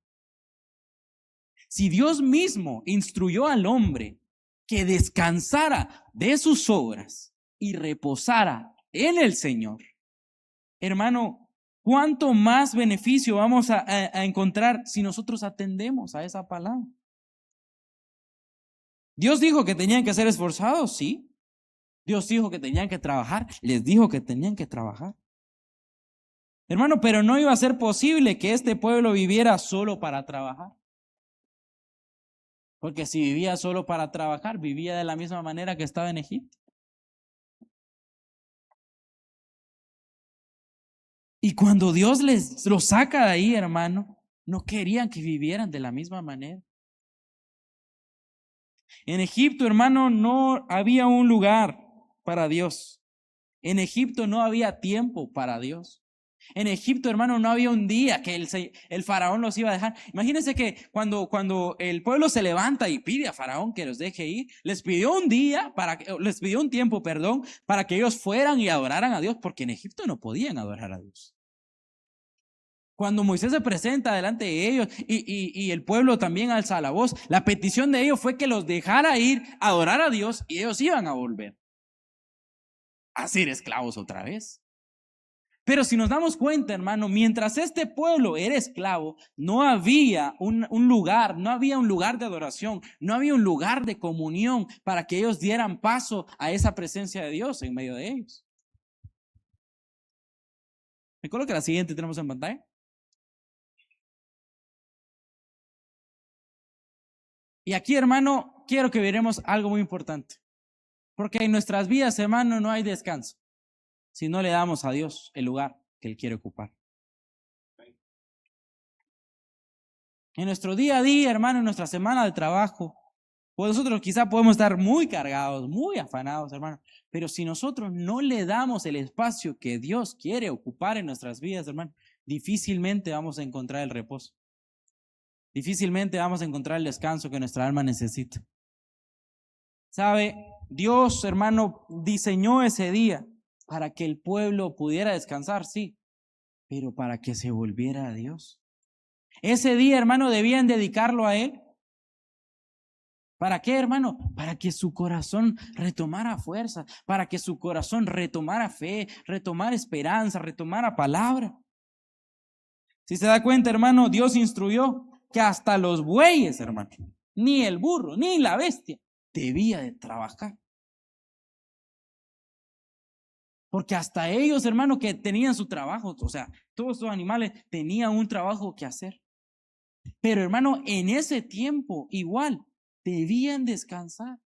S1: Si Dios mismo instruyó al hombre que descansara de sus obras y reposara en el Señor, hermano, ¿cuánto más beneficio vamos a encontrar si nosotros atendemos a esa palabra? Dios dijo que tenían que ser esforzados, sí. Dios dijo que tenían que trabajar, les dijo que tenían que trabajar. Hermano, pero no iba a ser posible que este pueblo viviera solo para trabajar. Porque si vivía solo para trabajar, vivía de la misma manera que estaba en Egipto. Y cuando Dios los saca de ahí, hermano, no querían que vivieran de la misma manera. En Egipto, hermano, no había un lugar para Dios. En Egipto no había tiempo para Dios. En Egipto, hermano, no había un día que el faraón los iba a dejar. Imagínense que cuando el pueblo se levanta y pide a faraón que los deje ir, les pidió un tiempo, para que ellos fueran y adoraran a Dios, porque en Egipto no podían adorar a Dios. Cuando Moisés se presenta delante de ellos y el pueblo también alza la voz, la petición de ellos fue que los dejara ir a adorar a Dios y ellos iban a volver a ser esclavos otra vez. Pero si nos damos cuenta, hermano, mientras este pueblo era esclavo, no había un lugar, no había un lugar de adoración, no había un lugar de comunión para que ellos dieran paso a esa presencia de Dios en medio de ellos. Recuerdo que la siguiente tenemos en pantalla. Y aquí, hermano, quiero que veremos algo muy importante. Porque en nuestras vidas, hermano, no hay descanso si no le damos a Dios el lugar que Él quiere ocupar. En nuestro día a día, hermano, en nuestra semana de trabajo, pues nosotros quizá podemos estar muy cargados, muy afanados, hermano. Pero si nosotros no le damos el espacio que Dios quiere ocupar en nuestras vidas, hermano, difícilmente vamos a encontrar el reposo. Difícilmente vamos a encontrar el descanso que nuestra alma necesita. ¿Sabe? Dios, hermano, diseñó ese día para que el pueblo pudiera descansar, sí, pero para que se volviera a Dios. Ese día, hermano, debían dedicarlo a Él. ¿Para qué, hermano? Para que su corazón retomara fuerza, para que su corazón retomara fe, retomara esperanza, retomara palabra. Si se da cuenta, hermano, Dios instruyó que hasta los bueyes, hermano, ni el burro, ni la bestia, debía de trabajar. Porque hasta ellos, hermano, que tenían su trabajo, o sea, todos estos animales tenían un trabajo que hacer. Pero, hermano, en ese tiempo, igual, debían descansar.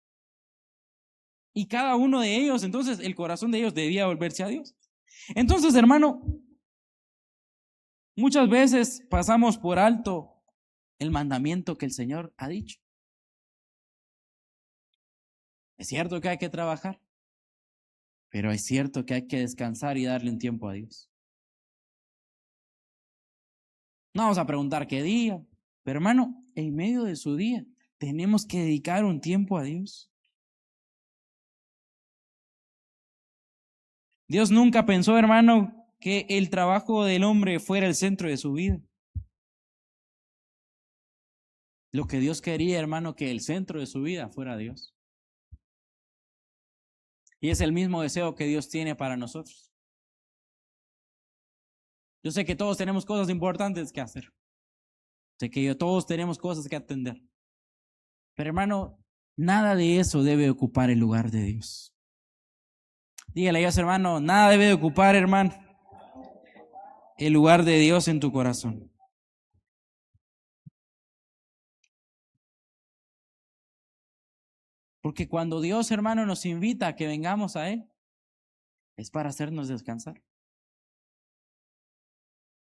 S1: Y cada uno de ellos, entonces, el corazón de ellos debía volverse a Dios. Entonces, hermano, muchas veces pasamos por alto el mandamiento que el Señor ha dicho. Es cierto que hay que trabajar, pero es cierto que hay que descansar y darle un tiempo a Dios. No vamos a preguntar qué día, pero hermano, en medio de su día tenemos que dedicar un tiempo a Dios. Dios nunca pensó, hermano, que el trabajo del hombre fuera el centro de su vida. Lo que Dios quería, hermano, que el centro de su vida fuera Dios. Y es el mismo deseo que Dios tiene para nosotros. Yo sé que todos tenemos cosas importantes que hacer. Sé que todos tenemos cosas que atender. Pero hermano, nada de eso debe ocupar el lugar de Dios. Dígale a Dios, hermano, nada debe ocupar, hermano, el lugar de Dios en tu corazón. Porque cuando Dios, hermano, nos invita a que vengamos a Él, es para hacernos descansar.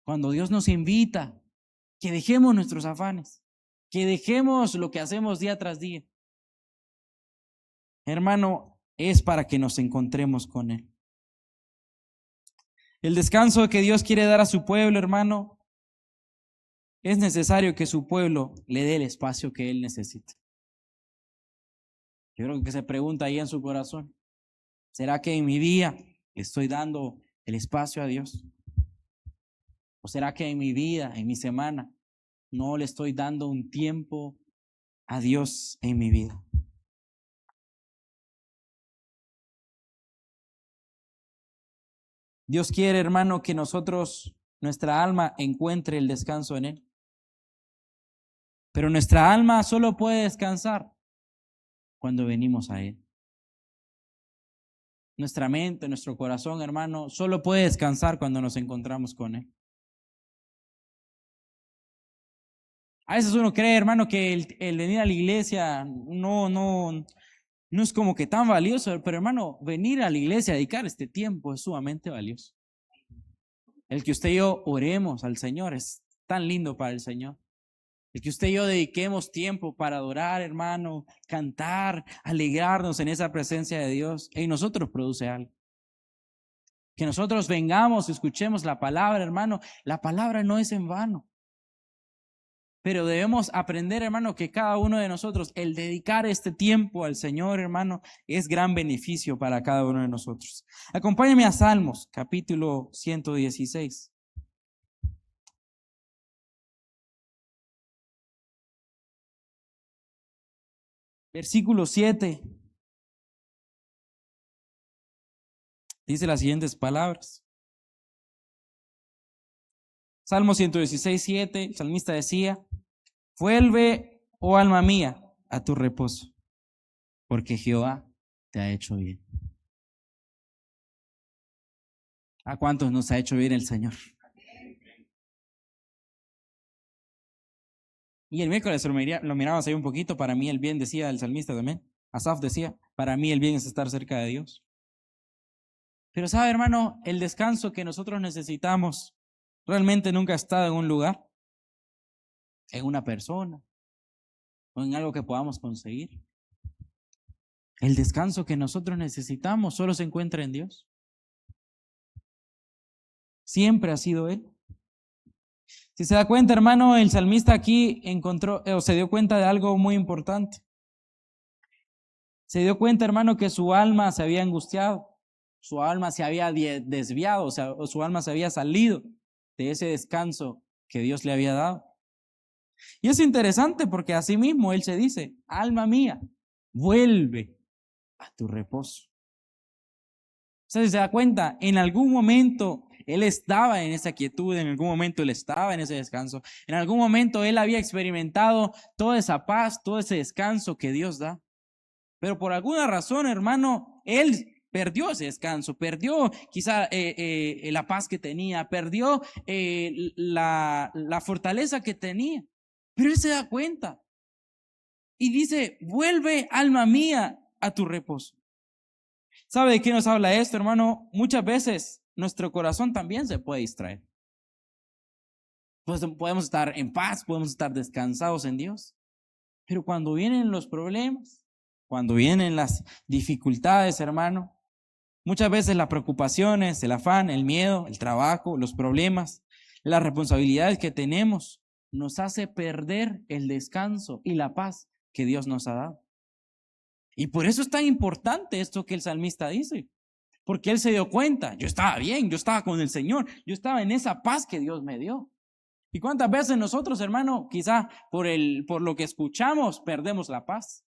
S1: Cuando Dios nos invita, que dejemos nuestros afanes, que dejemos lo que hacemos día tras día. Hermano, es para que nos encontremos con Él. El descanso que Dios quiere dar a su pueblo, hermano, es necesario que su pueblo le dé el espacio que Él necesita. Yo creo que se pregunta ahí en su corazón, ¿será que en mi día le estoy dando el espacio a Dios? ¿O será que en mi vida, en mi semana, no le estoy dando un tiempo a Dios en mi vida. Dios quiere, hermano, que nuestra alma encuentre el descanso en Él. Pero nuestra alma solo puede descansar cuando venimos a Él. Nuestra mente, nuestro corazón, hermano, solo puede descansar cuando nos encontramos con Él. A veces uno cree, hermano, que el venir a la iglesia no es como que tan valioso, pero hermano, venir a la iglesia, dedicar este tiempo es sumamente valioso. El que usted y yo oremos al Señor es tan lindo para el Señor. El que usted y yo dediquemos tiempo para adorar, hermano, cantar, alegrarnos en esa presencia de Dios, en nosotros produce algo. Que nosotros vengamos, escuchemos la palabra, hermano, la palabra no es en vano. Pero debemos aprender, hermano, que cada uno de nosotros, el dedicar este tiempo al Señor, hermano, es gran beneficio para cada uno de nosotros. Acompáñame a Salmos, capítulo 116. Versículo 7. Dice las siguientes palabras. Salmo 116, 7, el salmista decía: vuelve, oh alma mía, a tu reposo, porque Jehová te ha hecho bien. ¿A cuántos nos ha hecho bien el Señor? Y el miércoles lo miramos ahí un poquito. Para mí el bien, decía el salmista también. Asaf decía: para mí el bien es estar cerca de Dios. Pero sabe, hermano, el descanso que nosotros necesitamos realmente nunca ha estado en un lugar, en una persona o en algo que podamos conseguir. El descanso que nosotros necesitamos solo se encuentra en Dios. Siempre ha sido Él. Si se da cuenta, hermano, el salmista aquí se dio cuenta de algo muy importante. Se dio cuenta, hermano, que su alma se había angustiado, su alma se había desviado, o sea, su alma se había salido de ese descanso que Dios le había dado. Y es interesante porque así mismo Él se dice: alma mía, vuelve a tu reposo. O sea, si se da cuenta, en algún momento Él estaba en esa quietud, en algún momento Él estaba en ese descanso, en algún momento Él había experimentado toda esa paz, todo ese descanso que Dios da. Pero por alguna razón, hermano, Él perdió ese descanso, perdió quizá la paz que tenía, perdió la fortaleza que tenía. Pero Él se da cuenta y dice: vuelve, alma mía, a tu reposo. ¿Sabe de qué nos habla esto, hermano? Muchas veces nuestro corazón también se puede distraer. Pues podemos estar en paz, podemos estar descansados en Dios. Pero cuando vienen los problemas, cuando vienen las dificultades, hermano, muchas veces las preocupaciones, el afán, el miedo, el trabajo, los problemas, las responsabilidades que tenemos, nos hace perder el descanso y la paz que Dios nos ha dado. Y por eso es tan importante esto que el salmista dice, porque él se dio cuenta: yo estaba bien, yo estaba con el Señor, yo estaba en esa paz que Dios me dio. ¿Y cuántas veces nosotros, hermano, quizá por lo que escuchamos, perdemos la paz?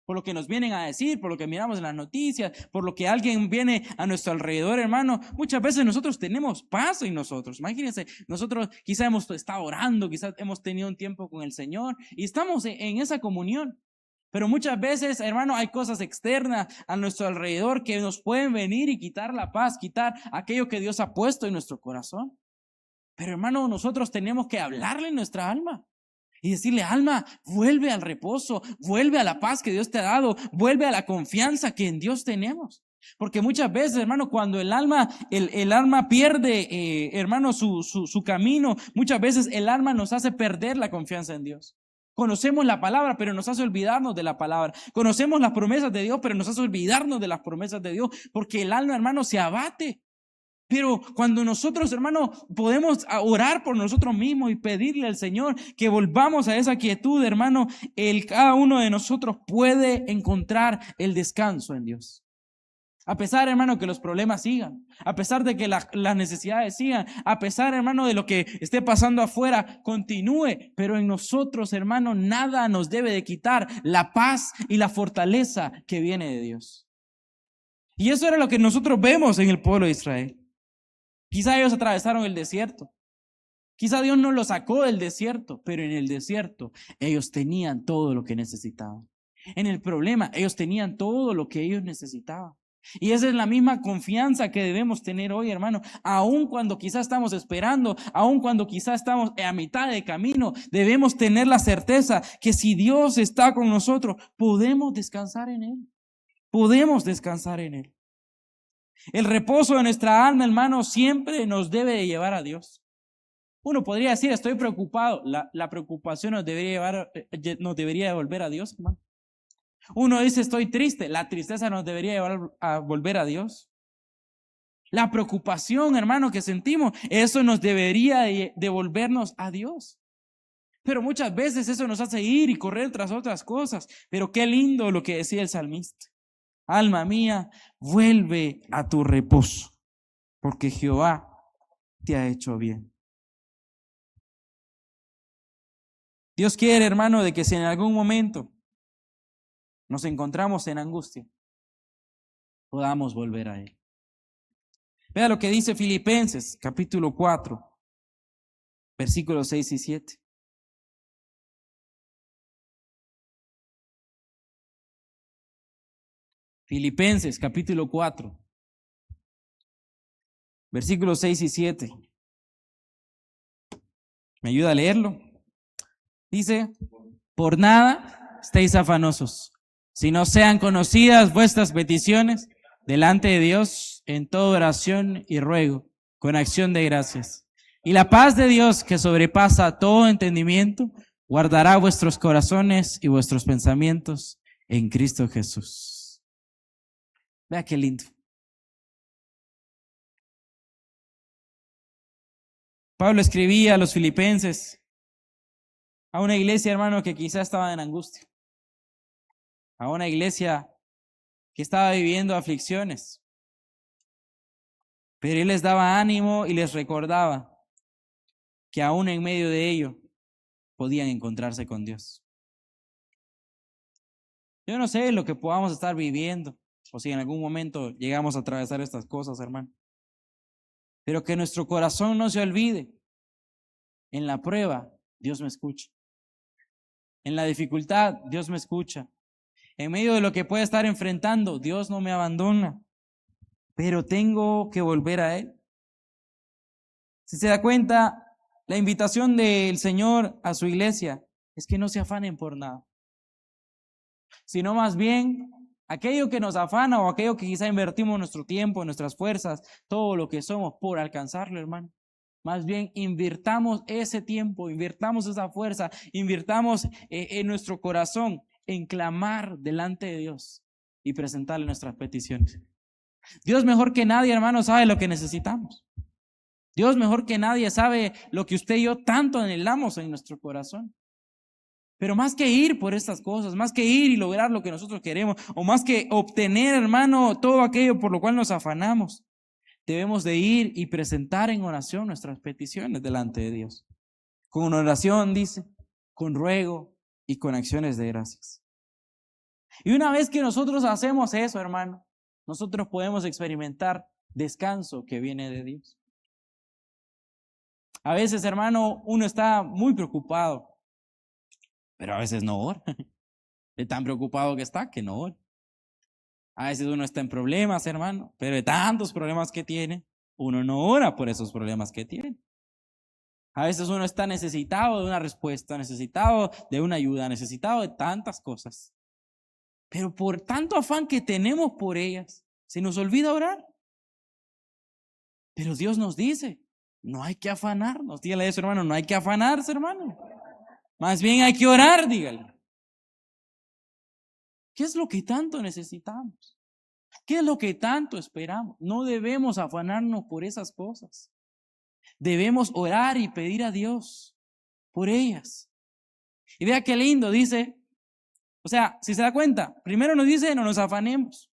S1: Por lo que nos vienen a decir, por lo que miramos en las noticias, por lo que alguien viene a nuestro alrededor, hermano. Muchas veces nosotros tenemos paz en nosotros. Imagínense, nosotros quizá hemos estado orando, quizás hemos tenido un tiempo con el Señor y estamos en esa comunión. Pero muchas veces, hermano, hay cosas externas a nuestro alrededor que nos pueden venir y quitar la paz, quitar aquello que Dios ha puesto en nuestro corazón. Pero, hermano, nosotros tenemos que hablarle en nuestra alma y decirle: alma, vuelve al reposo, vuelve a la paz que Dios te ha dado, vuelve a la confianza que en Dios tenemos. Porque muchas veces, hermano, cuando el alma pierde, hermano, su camino, muchas veces el alma nos hace perder la confianza en Dios. Conocemos la palabra, pero nos hace olvidarnos de la palabra. Conocemos las promesas de Dios, pero nos hace olvidarnos de las promesas de Dios, porque el alma, hermano, se abate. Pero cuando nosotros, hermano, podemos orar por nosotros mismos y pedirle al Señor que volvamos a esa quietud, hermano, cada uno de nosotros puede encontrar el descanso en Dios. A pesar, hermano, que los problemas sigan, a pesar de que las necesidades sigan, a pesar, hermano, de lo que esté pasando afuera, continúe. Pero en nosotros, hermano, nada nos debe de quitar la paz y la fortaleza que viene de Dios. Y eso era lo que nosotros vemos en el pueblo de Israel. Quizá ellos atravesaron el desierto. Quizá Dios no los sacó del desierto, pero en el desierto ellos tenían todo lo que necesitaban. En el problema ellos tenían todo lo que ellos necesitaban. Y esa es la misma confianza que debemos tener hoy, hermano. Aun cuando quizás estamos esperando, aun cuando quizás estamos a mitad de camino, debemos tener la certeza que si Dios está con nosotros, podemos descansar en Él. Podemos descansar en Él. El reposo de nuestra alma, hermano, siempre nos debe de llevar a Dios. Uno podría decir, estoy preocupado. La preocupación nos debería devolver a Dios, hermano. Uno dice, estoy triste. La tristeza nos debería llevar a volver a Dios. La preocupación, hermano, que sentimos, eso nos debería devolvernos a Dios. Pero muchas veces eso nos hace ir y correr tras otras cosas. Pero qué lindo lo que decía el salmista. Alma mía, vuelve a tu reposo, porque Jehová te ha hecho bien. Dios quiere, hermano, de que si en algún momento nos encontramos en angustia, podamos volver a Él. Vea lo que dice Filipenses, capítulo 4, versículos 6 y 7. Filipenses, capítulo 4, versículos 6 y 7. ¿Me ayuda a leerlo? Dice, por nada estéis afanosos, si no sean conocidas vuestras peticiones delante de Dios en toda oración y ruego, con acción de gracias. Y la paz de Dios, que sobrepasa todo entendimiento, guardará vuestros corazones y vuestros pensamientos en Cristo Jesús. Vea qué lindo. Pablo escribía a los filipenses, a una iglesia, hermano, que quizá estaba en angustia, a una iglesia que estaba viviendo aflicciones, pero él les daba ánimo y les recordaba que aún en medio de ello podían encontrarse con Dios. Yo no sé lo que podamos estar viviendo, o si en algún momento llegamos a atravesar estas cosas, hermano, pero que nuestro corazón no se olvide. En la prueba, Dios me escucha. En la dificultad, Dios me escucha. En medio de lo que pueda estar enfrentando, Dios no me abandona, pero tengo que volver a Él. Si se da cuenta, la invitación del Señor a su iglesia es que no se afanen por nada, sino más bien aquello que nos afana o aquello que quizá invertimos nuestro tiempo, nuestras fuerzas, todo lo que somos por alcanzarlo, hermano. Más bien invirtamos ese tiempo, invirtamos esa fuerza, invirtamos en nuestro corazón en clamar delante de Dios y presentarle nuestras peticiones. Dios mejor que nadie, hermano, sabe lo que necesitamos. Dios mejor que nadie sabe lo que usted y yo tanto anhelamos en nuestro corazón. Pero más que ir por estas cosas, más que ir y lograr lo que nosotros queremos, o más que obtener, hermano, todo aquello por lo cual nos afanamos, debemos de ir y presentar en oración nuestras peticiones delante de Dios. Con oración, dice, con ruego y con acciones de gracias. Y una vez que nosotros hacemos eso, hermano, nosotros podemos experimentar descanso que viene de Dios. A veces, hermano, uno está muy preocupado, pero a veces no ora. De tan preocupado que está, que no ora. A veces uno está en problemas, hermano, pero de tantos problemas que tiene, uno no ora por esos problemas que tiene. A veces uno está necesitado de una respuesta, necesitado de una ayuda, necesitado de tantas cosas. Pero por tanto afán que tenemos por ellas, se nos olvida orar. Pero Dios nos dice, no hay que afanarnos. Dígale eso, hermano, no hay que afanarse, hermano. Más bien hay que orar, dígale. ¿Qué es lo que tanto necesitamos? ¿Qué es lo que tanto esperamos? No debemos afanarnos por esas cosas. Debemos orar y pedir a Dios por ellas. Y vea qué lindo, dice. O sea, si se da cuenta, primero nos dice no nos afanemos.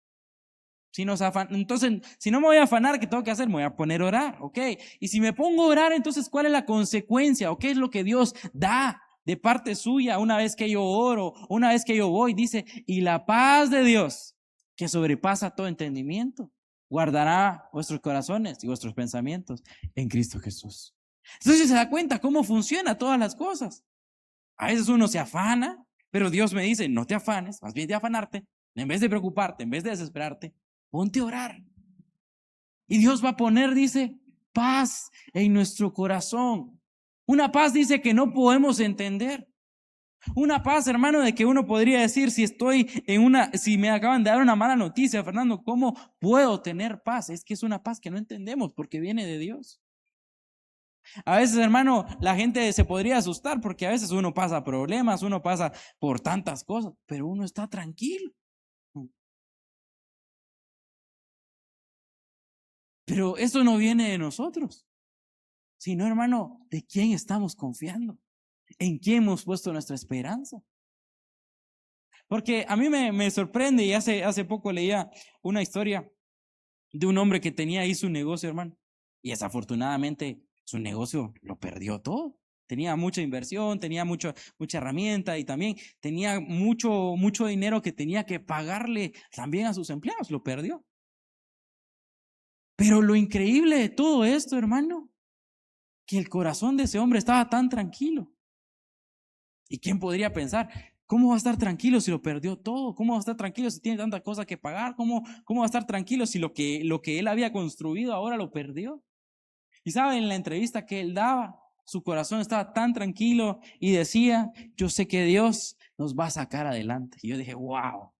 S1: Entonces, si no me voy a afanar, ¿qué tengo que hacer? Me voy a poner a orar, ¿ok? Y si me pongo a orar, entonces, ¿cuál es la consecuencia? ¿O qué es lo que Dios da de parte suya una vez que yo oro, una vez que yo voy? Dice, y la paz de Dios, que sobrepasa todo entendimiento, guardará vuestros corazones y vuestros pensamientos en Cristo Jesús. Entonces se da cuenta cómo funciona todas las cosas. A veces uno se afana, pero Dios me dice, no te afanes, más bien de afanarte, en vez de preocuparte, en vez de desesperarte, ponte a orar. Y Dios va a poner, dice, paz en nuestro corazón. Una paz, dice, que no podemos entender. Una paz, hermano, de que uno podría decir, si me acaban de dar una mala noticia, Fernando, ¿cómo puedo tener paz? Es que es una paz que no entendemos porque viene de Dios. A veces, hermano, la gente se podría asustar porque a veces uno pasa problemas, uno pasa por tantas cosas, pero uno está tranquilo. Pero eso no viene de nosotros, sino, hermano, ¿de quién estamos confiando? ¿En quién hemos puesto nuestra esperanza? Porque a mí me sorprende, y hace poco leía una historia de un hombre que tenía ahí su negocio, hermano, y desafortunadamente su negocio lo perdió todo. Tenía mucha inversión, tenía mucha herramienta y también tenía mucho dinero que tenía que pagarle también a sus empleados, lo perdió. Pero lo increíble de todo esto, hermano, que el corazón de ese hombre estaba tan tranquilo. ¿Y quién podría pensar? ¿Cómo va a estar tranquilo si lo perdió todo? ¿Cómo va a estar tranquilo si tiene tanta cosa que pagar? ¿Cómo va a estar tranquilo si lo que él había construido ahora lo perdió? Y saben, en la entrevista que él daba, su corazón estaba tan tranquilo y decía, yo sé que Dios nos va a sacar adelante. Y yo dije, wow,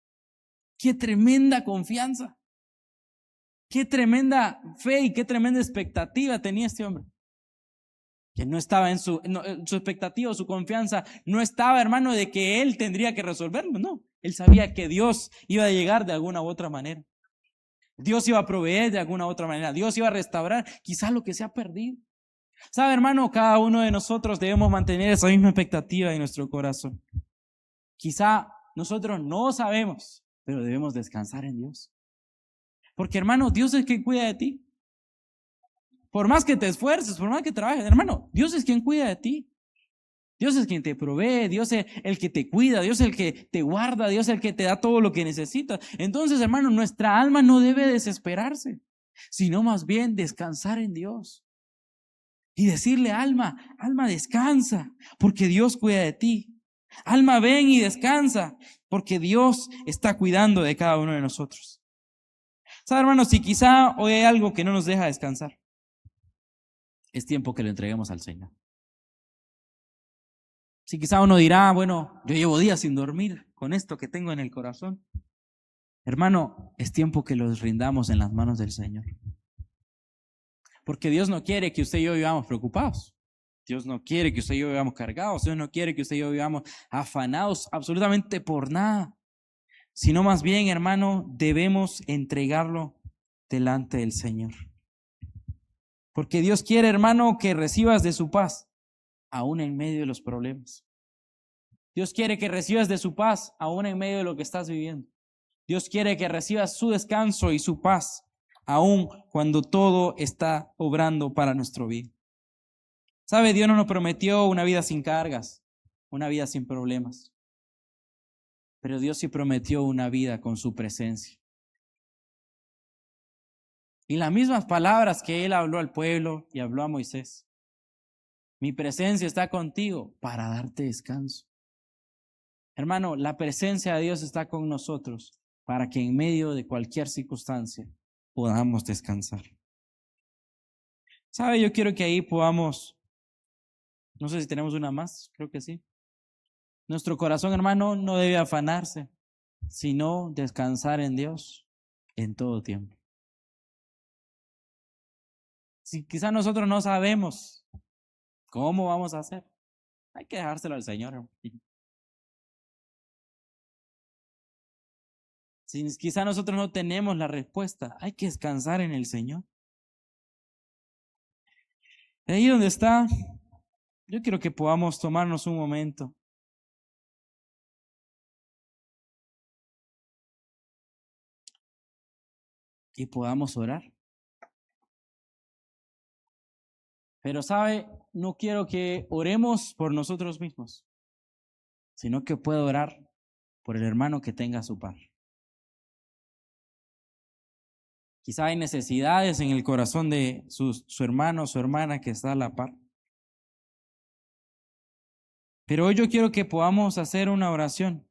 S1: qué tremenda confianza, qué tremenda fe y qué tremenda expectativa tenía este hombre. Que no estaba en su expectativa, su confianza, no estaba, hermano, de que él tendría que resolverlo, no. Él sabía que Dios iba a llegar de alguna u otra manera. Dios iba a proveer de alguna u otra manera. Dios iba a restaurar quizás lo que se ha perdido. ¿Sabe, hermano? Cada uno de nosotros debemos mantener esa misma expectativa en nuestro corazón. Quizá nosotros no sabemos, pero debemos descansar en Dios. Porque, hermano, Dios es quien cuida de ti. Por más que te esfuerces, por más que trabajes, hermano, Dios es quien cuida de ti. Dios es quien te provee, Dios es el que te cuida, Dios es el que te guarda, Dios es el que te da todo lo que necesitas. Entonces, hermano, nuestra alma no debe desesperarse, sino más bien descansar en Dios. Y decirle, alma, descansa, porque Dios cuida de ti. Alma, ven y descansa, porque Dios está cuidando de cada uno de nosotros. ¿Sabe, hermano? Si quizá hoy hay algo que no nos deja descansar, es tiempo que lo entreguemos al Señor. Si quizá uno dirá, bueno, yo llevo días sin dormir con esto que tengo en el corazón. Hermano, es tiempo que los rindamos en las manos del Señor. Porque Dios no quiere que usted y yo vivamos preocupados. Dios no quiere que usted y yo vivamos cargados. Dios no quiere que usted y yo vivamos afanados absolutamente por nada. Sino más bien, hermano, debemos entregarlo delante del Señor. Porque Dios quiere, hermano, que recibas de su paz, aún en medio de los problemas. Dios quiere que recibas de su paz, aún en medio de lo que estás viviendo. Dios quiere que recibas su descanso y su paz, aún cuando todo está obrando para nuestro bien. ¿Sabe? Dios no nos prometió una vida sin cargas, una vida sin problemas. Pero Dios sí prometió una vida con su presencia. Y las mismas palabras que Él habló al pueblo y habló a Moisés. Mi presencia está contigo para darte descanso. Hermano, la presencia de Dios está con nosotros para que en medio de cualquier circunstancia podamos descansar. ¿Sabe? Yo quiero que ahí podamos, no sé si tenemos una más, creo que sí. Nuestro corazón, hermano, no debe afanarse, sino descansar en Dios en todo tiempo. Si quizá nosotros no sabemos cómo vamos a hacer, hay que dejárselo al Señor. Si quizá nosotros no tenemos la respuesta, hay que descansar en el Señor. De ahí donde está, yo quiero que podamos tomarnos un momento. y podamos orar. Pero sabe, no quiero que oremos por nosotros mismos, sino que pueda orar por el hermano que tenga a su par. Quizá hay necesidades en el corazón de su hermano o su hermana que está a la par. Pero hoy yo quiero que podamos hacer una oración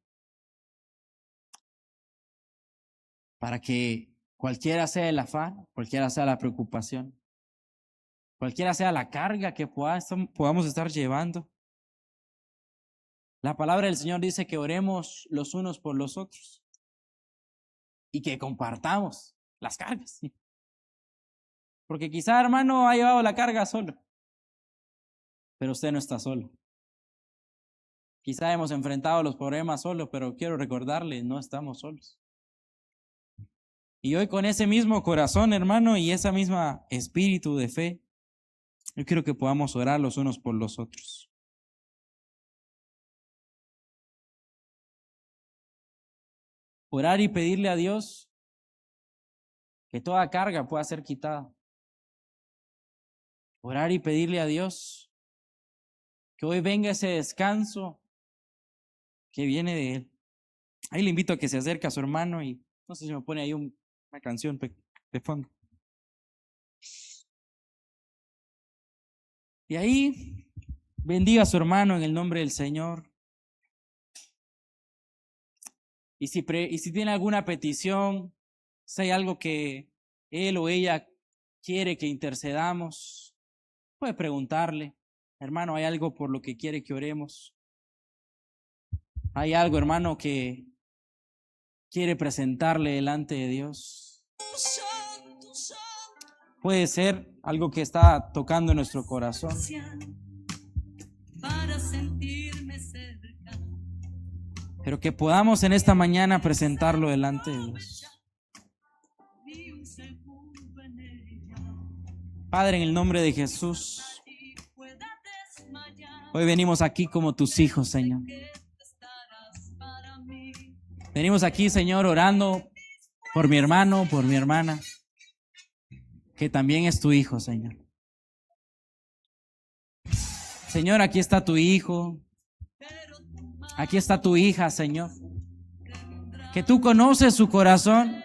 S1: para que cualquiera sea el afán, cualquiera sea la preocupación, cualquiera sea la carga que podamos estar llevando. La palabra del Señor dice que oremos los unos por los otros y que compartamos las cargas. Porque quizá, hermano, ha llevado la carga solo, pero usted no está solo. Quizá hemos enfrentado los problemas solo, pero quiero recordarle, no estamos solos. Y hoy con ese mismo corazón, hermano, y esa misma espíritu de fe, yo quiero que podamos orar los unos por los otros. Orar y pedirle a Dios que toda carga pueda ser quitada. Orar y pedirle a Dios que hoy venga ese descanso que viene de Él. Ahí le invito a que se acerque a su hermano y no sé si me pone ahí una canción de fondo. Y ahí bendiga a su hermano en el nombre del Señor. Y si tiene alguna petición, si hay algo que él o ella quiere que intercedamos, puede preguntarle, hermano, ¿hay algo por lo que quiere que oremos? ¿Hay algo, hermano, que quiere presentarle delante de Dios? Puede ser algo que está tocando nuestro corazón. Pero que podamos en esta mañana presentarlo delante de Dios. Padre, en el nombre de Jesús, hoy venimos aquí como tus hijos, Señor. Venimos aquí, Señor, orando por mi hermano, por mi hermana, que también es tu hijo, Señor. Señor, aquí está tu hijo, aquí está tu hija, Señor, que tú conoces su corazón,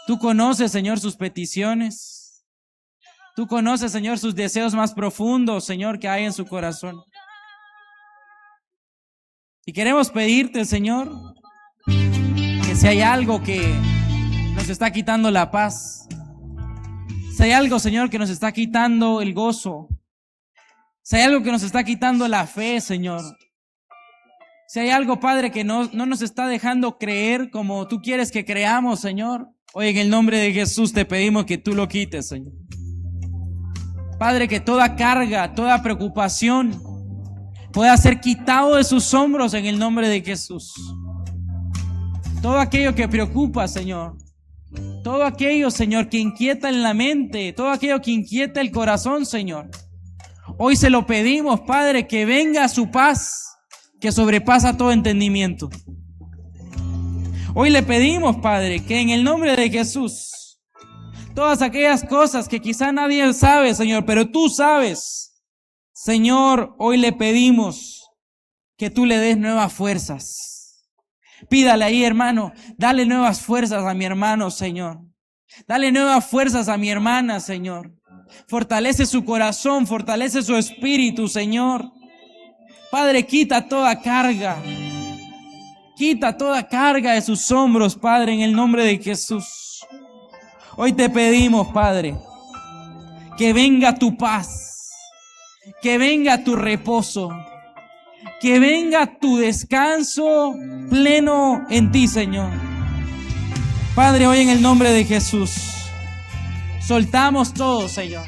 S1: tú conoces, Señor, sus peticiones, tú conoces, Señor, sus deseos más profundos, Señor, que hay en su corazón. Y queremos pedirte, Señor, que si hay algo que nos está quitando la paz, si hay algo, Señor, que nos está quitando el gozo, si hay algo que nos está quitando la fe, Señor, si hay algo, Padre, que no nos está dejando creer como tú quieres que creamos, Señor, hoy en el nombre de Jesús te pedimos que tú lo quites, Señor. Padre, que toda carga, toda preocupación pueda ser quitado de sus hombros en el nombre de Jesús. Todo aquello que preocupa, Señor, todo aquello, Señor, que inquieta en la mente, todo aquello que inquieta el corazón, Señor, hoy se lo pedimos, Padre, que venga su paz, que sobrepasa todo entendimiento. Hoy le pedimos, Padre, que en el nombre de Jesús, todas aquellas cosas que quizá nadie sabe, Señor, pero tú sabes, Señor, hoy le pedimos que tú le des nuevas fuerzas. Pídale ahí, hermano, dale nuevas fuerzas a mi hermano, Señor. Dale nuevas fuerzas a mi hermana, Señor. Fortalece su corazón, fortalece su espíritu, Señor. Padre, quita toda carga. Quita toda carga de sus hombros, Padre, en el nombre de Jesús. Hoy te pedimos, Padre, que venga tu paz. Que venga tu reposo, que venga tu descanso pleno en ti, Señor. Padre, hoy en el nombre de Jesús, soltamos todo, Señor.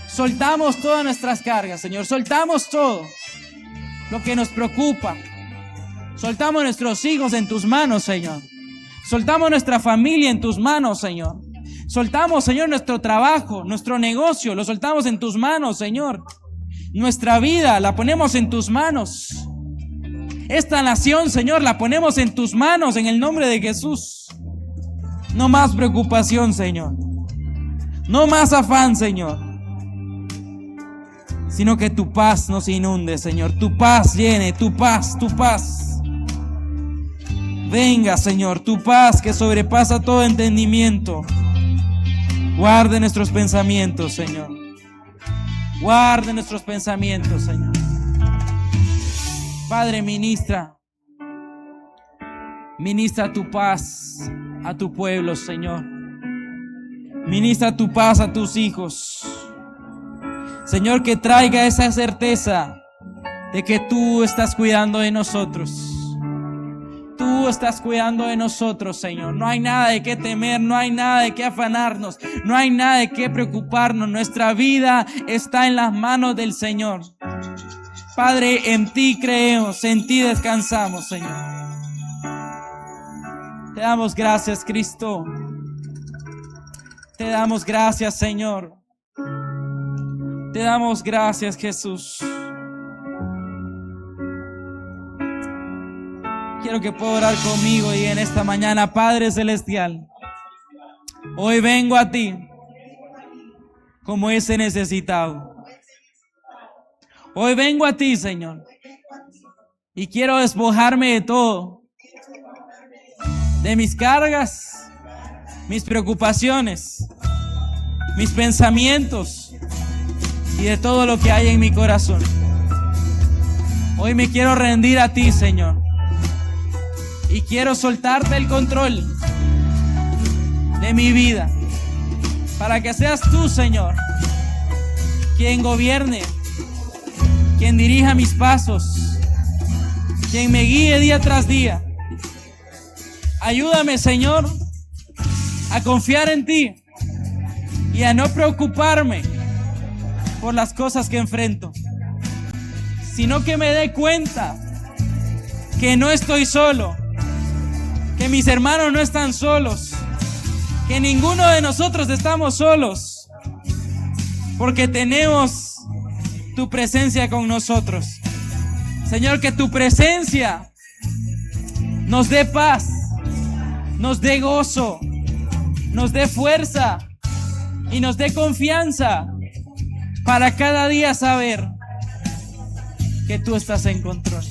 S1: Soltamos todas nuestras cargas, Señor. Soltamos todo lo que nos preocupa. Soltamos nuestros hijos en tus manos, Señor. Soltamos nuestra familia en tus manos, Señor. Soltamos, Señor, nuestro trabajo, nuestro negocio, lo soltamos en tus manos, Señor. Nuestra vida la ponemos en tus manos. Esta nación, Señor, la ponemos en tus manos en el nombre de Jesús. No más preocupación, Señor. No más afán, Señor. Sino que tu paz nos inunde, Señor. Tu paz llene, tu paz, tu paz. Venga, Señor, tu paz que sobrepasa todo entendimiento. Guarde nuestros pensamientos, Señor. Guarde nuestros pensamientos, Señor. Padre, ministra tu paz a tu pueblo, Señor. Ministra tu paz a tus hijos. Señor, que traiga esa certeza de que tú estás cuidando de nosotros. Tú estás cuidando de nosotros, Señor. No hay nada de qué temer, no hay nada de qué afanarnos, no hay nada de qué preocuparnos. Nuestra vida está en las manos del Señor. Padre, en ti creemos, en ti descansamos, Señor. Te damos gracias, Cristo. Te damos gracias, Señor. Te damos gracias, Jesús. Quiero que pueda orar conmigo y en esta mañana, Padre Celestial, hoy vengo a ti como ese necesitado. Hoy vengo a ti, Señor, y quiero despojarme de todo, de mis cargas, mis preocupaciones, mis pensamientos y de todo lo que hay en mi corazón. Hoy me quiero rendir a ti, Señor. Y quiero soltarte el control de mi vida para que seas tú, Señor, quien gobierne, quien dirija mis pasos, quien me guíe día tras día. Ayúdame, Señor, a confiar en ti y a no preocuparme por las cosas que enfrento, sino que me dé cuenta que no estoy solo, que mis hermanos no están solos, que ninguno de nosotros estamos solos, porque tenemos tu presencia con nosotros. Señor, que tu presencia nos dé paz, nos dé gozo, nos dé fuerza y nos dé confianza para cada día saber que tú estás en control.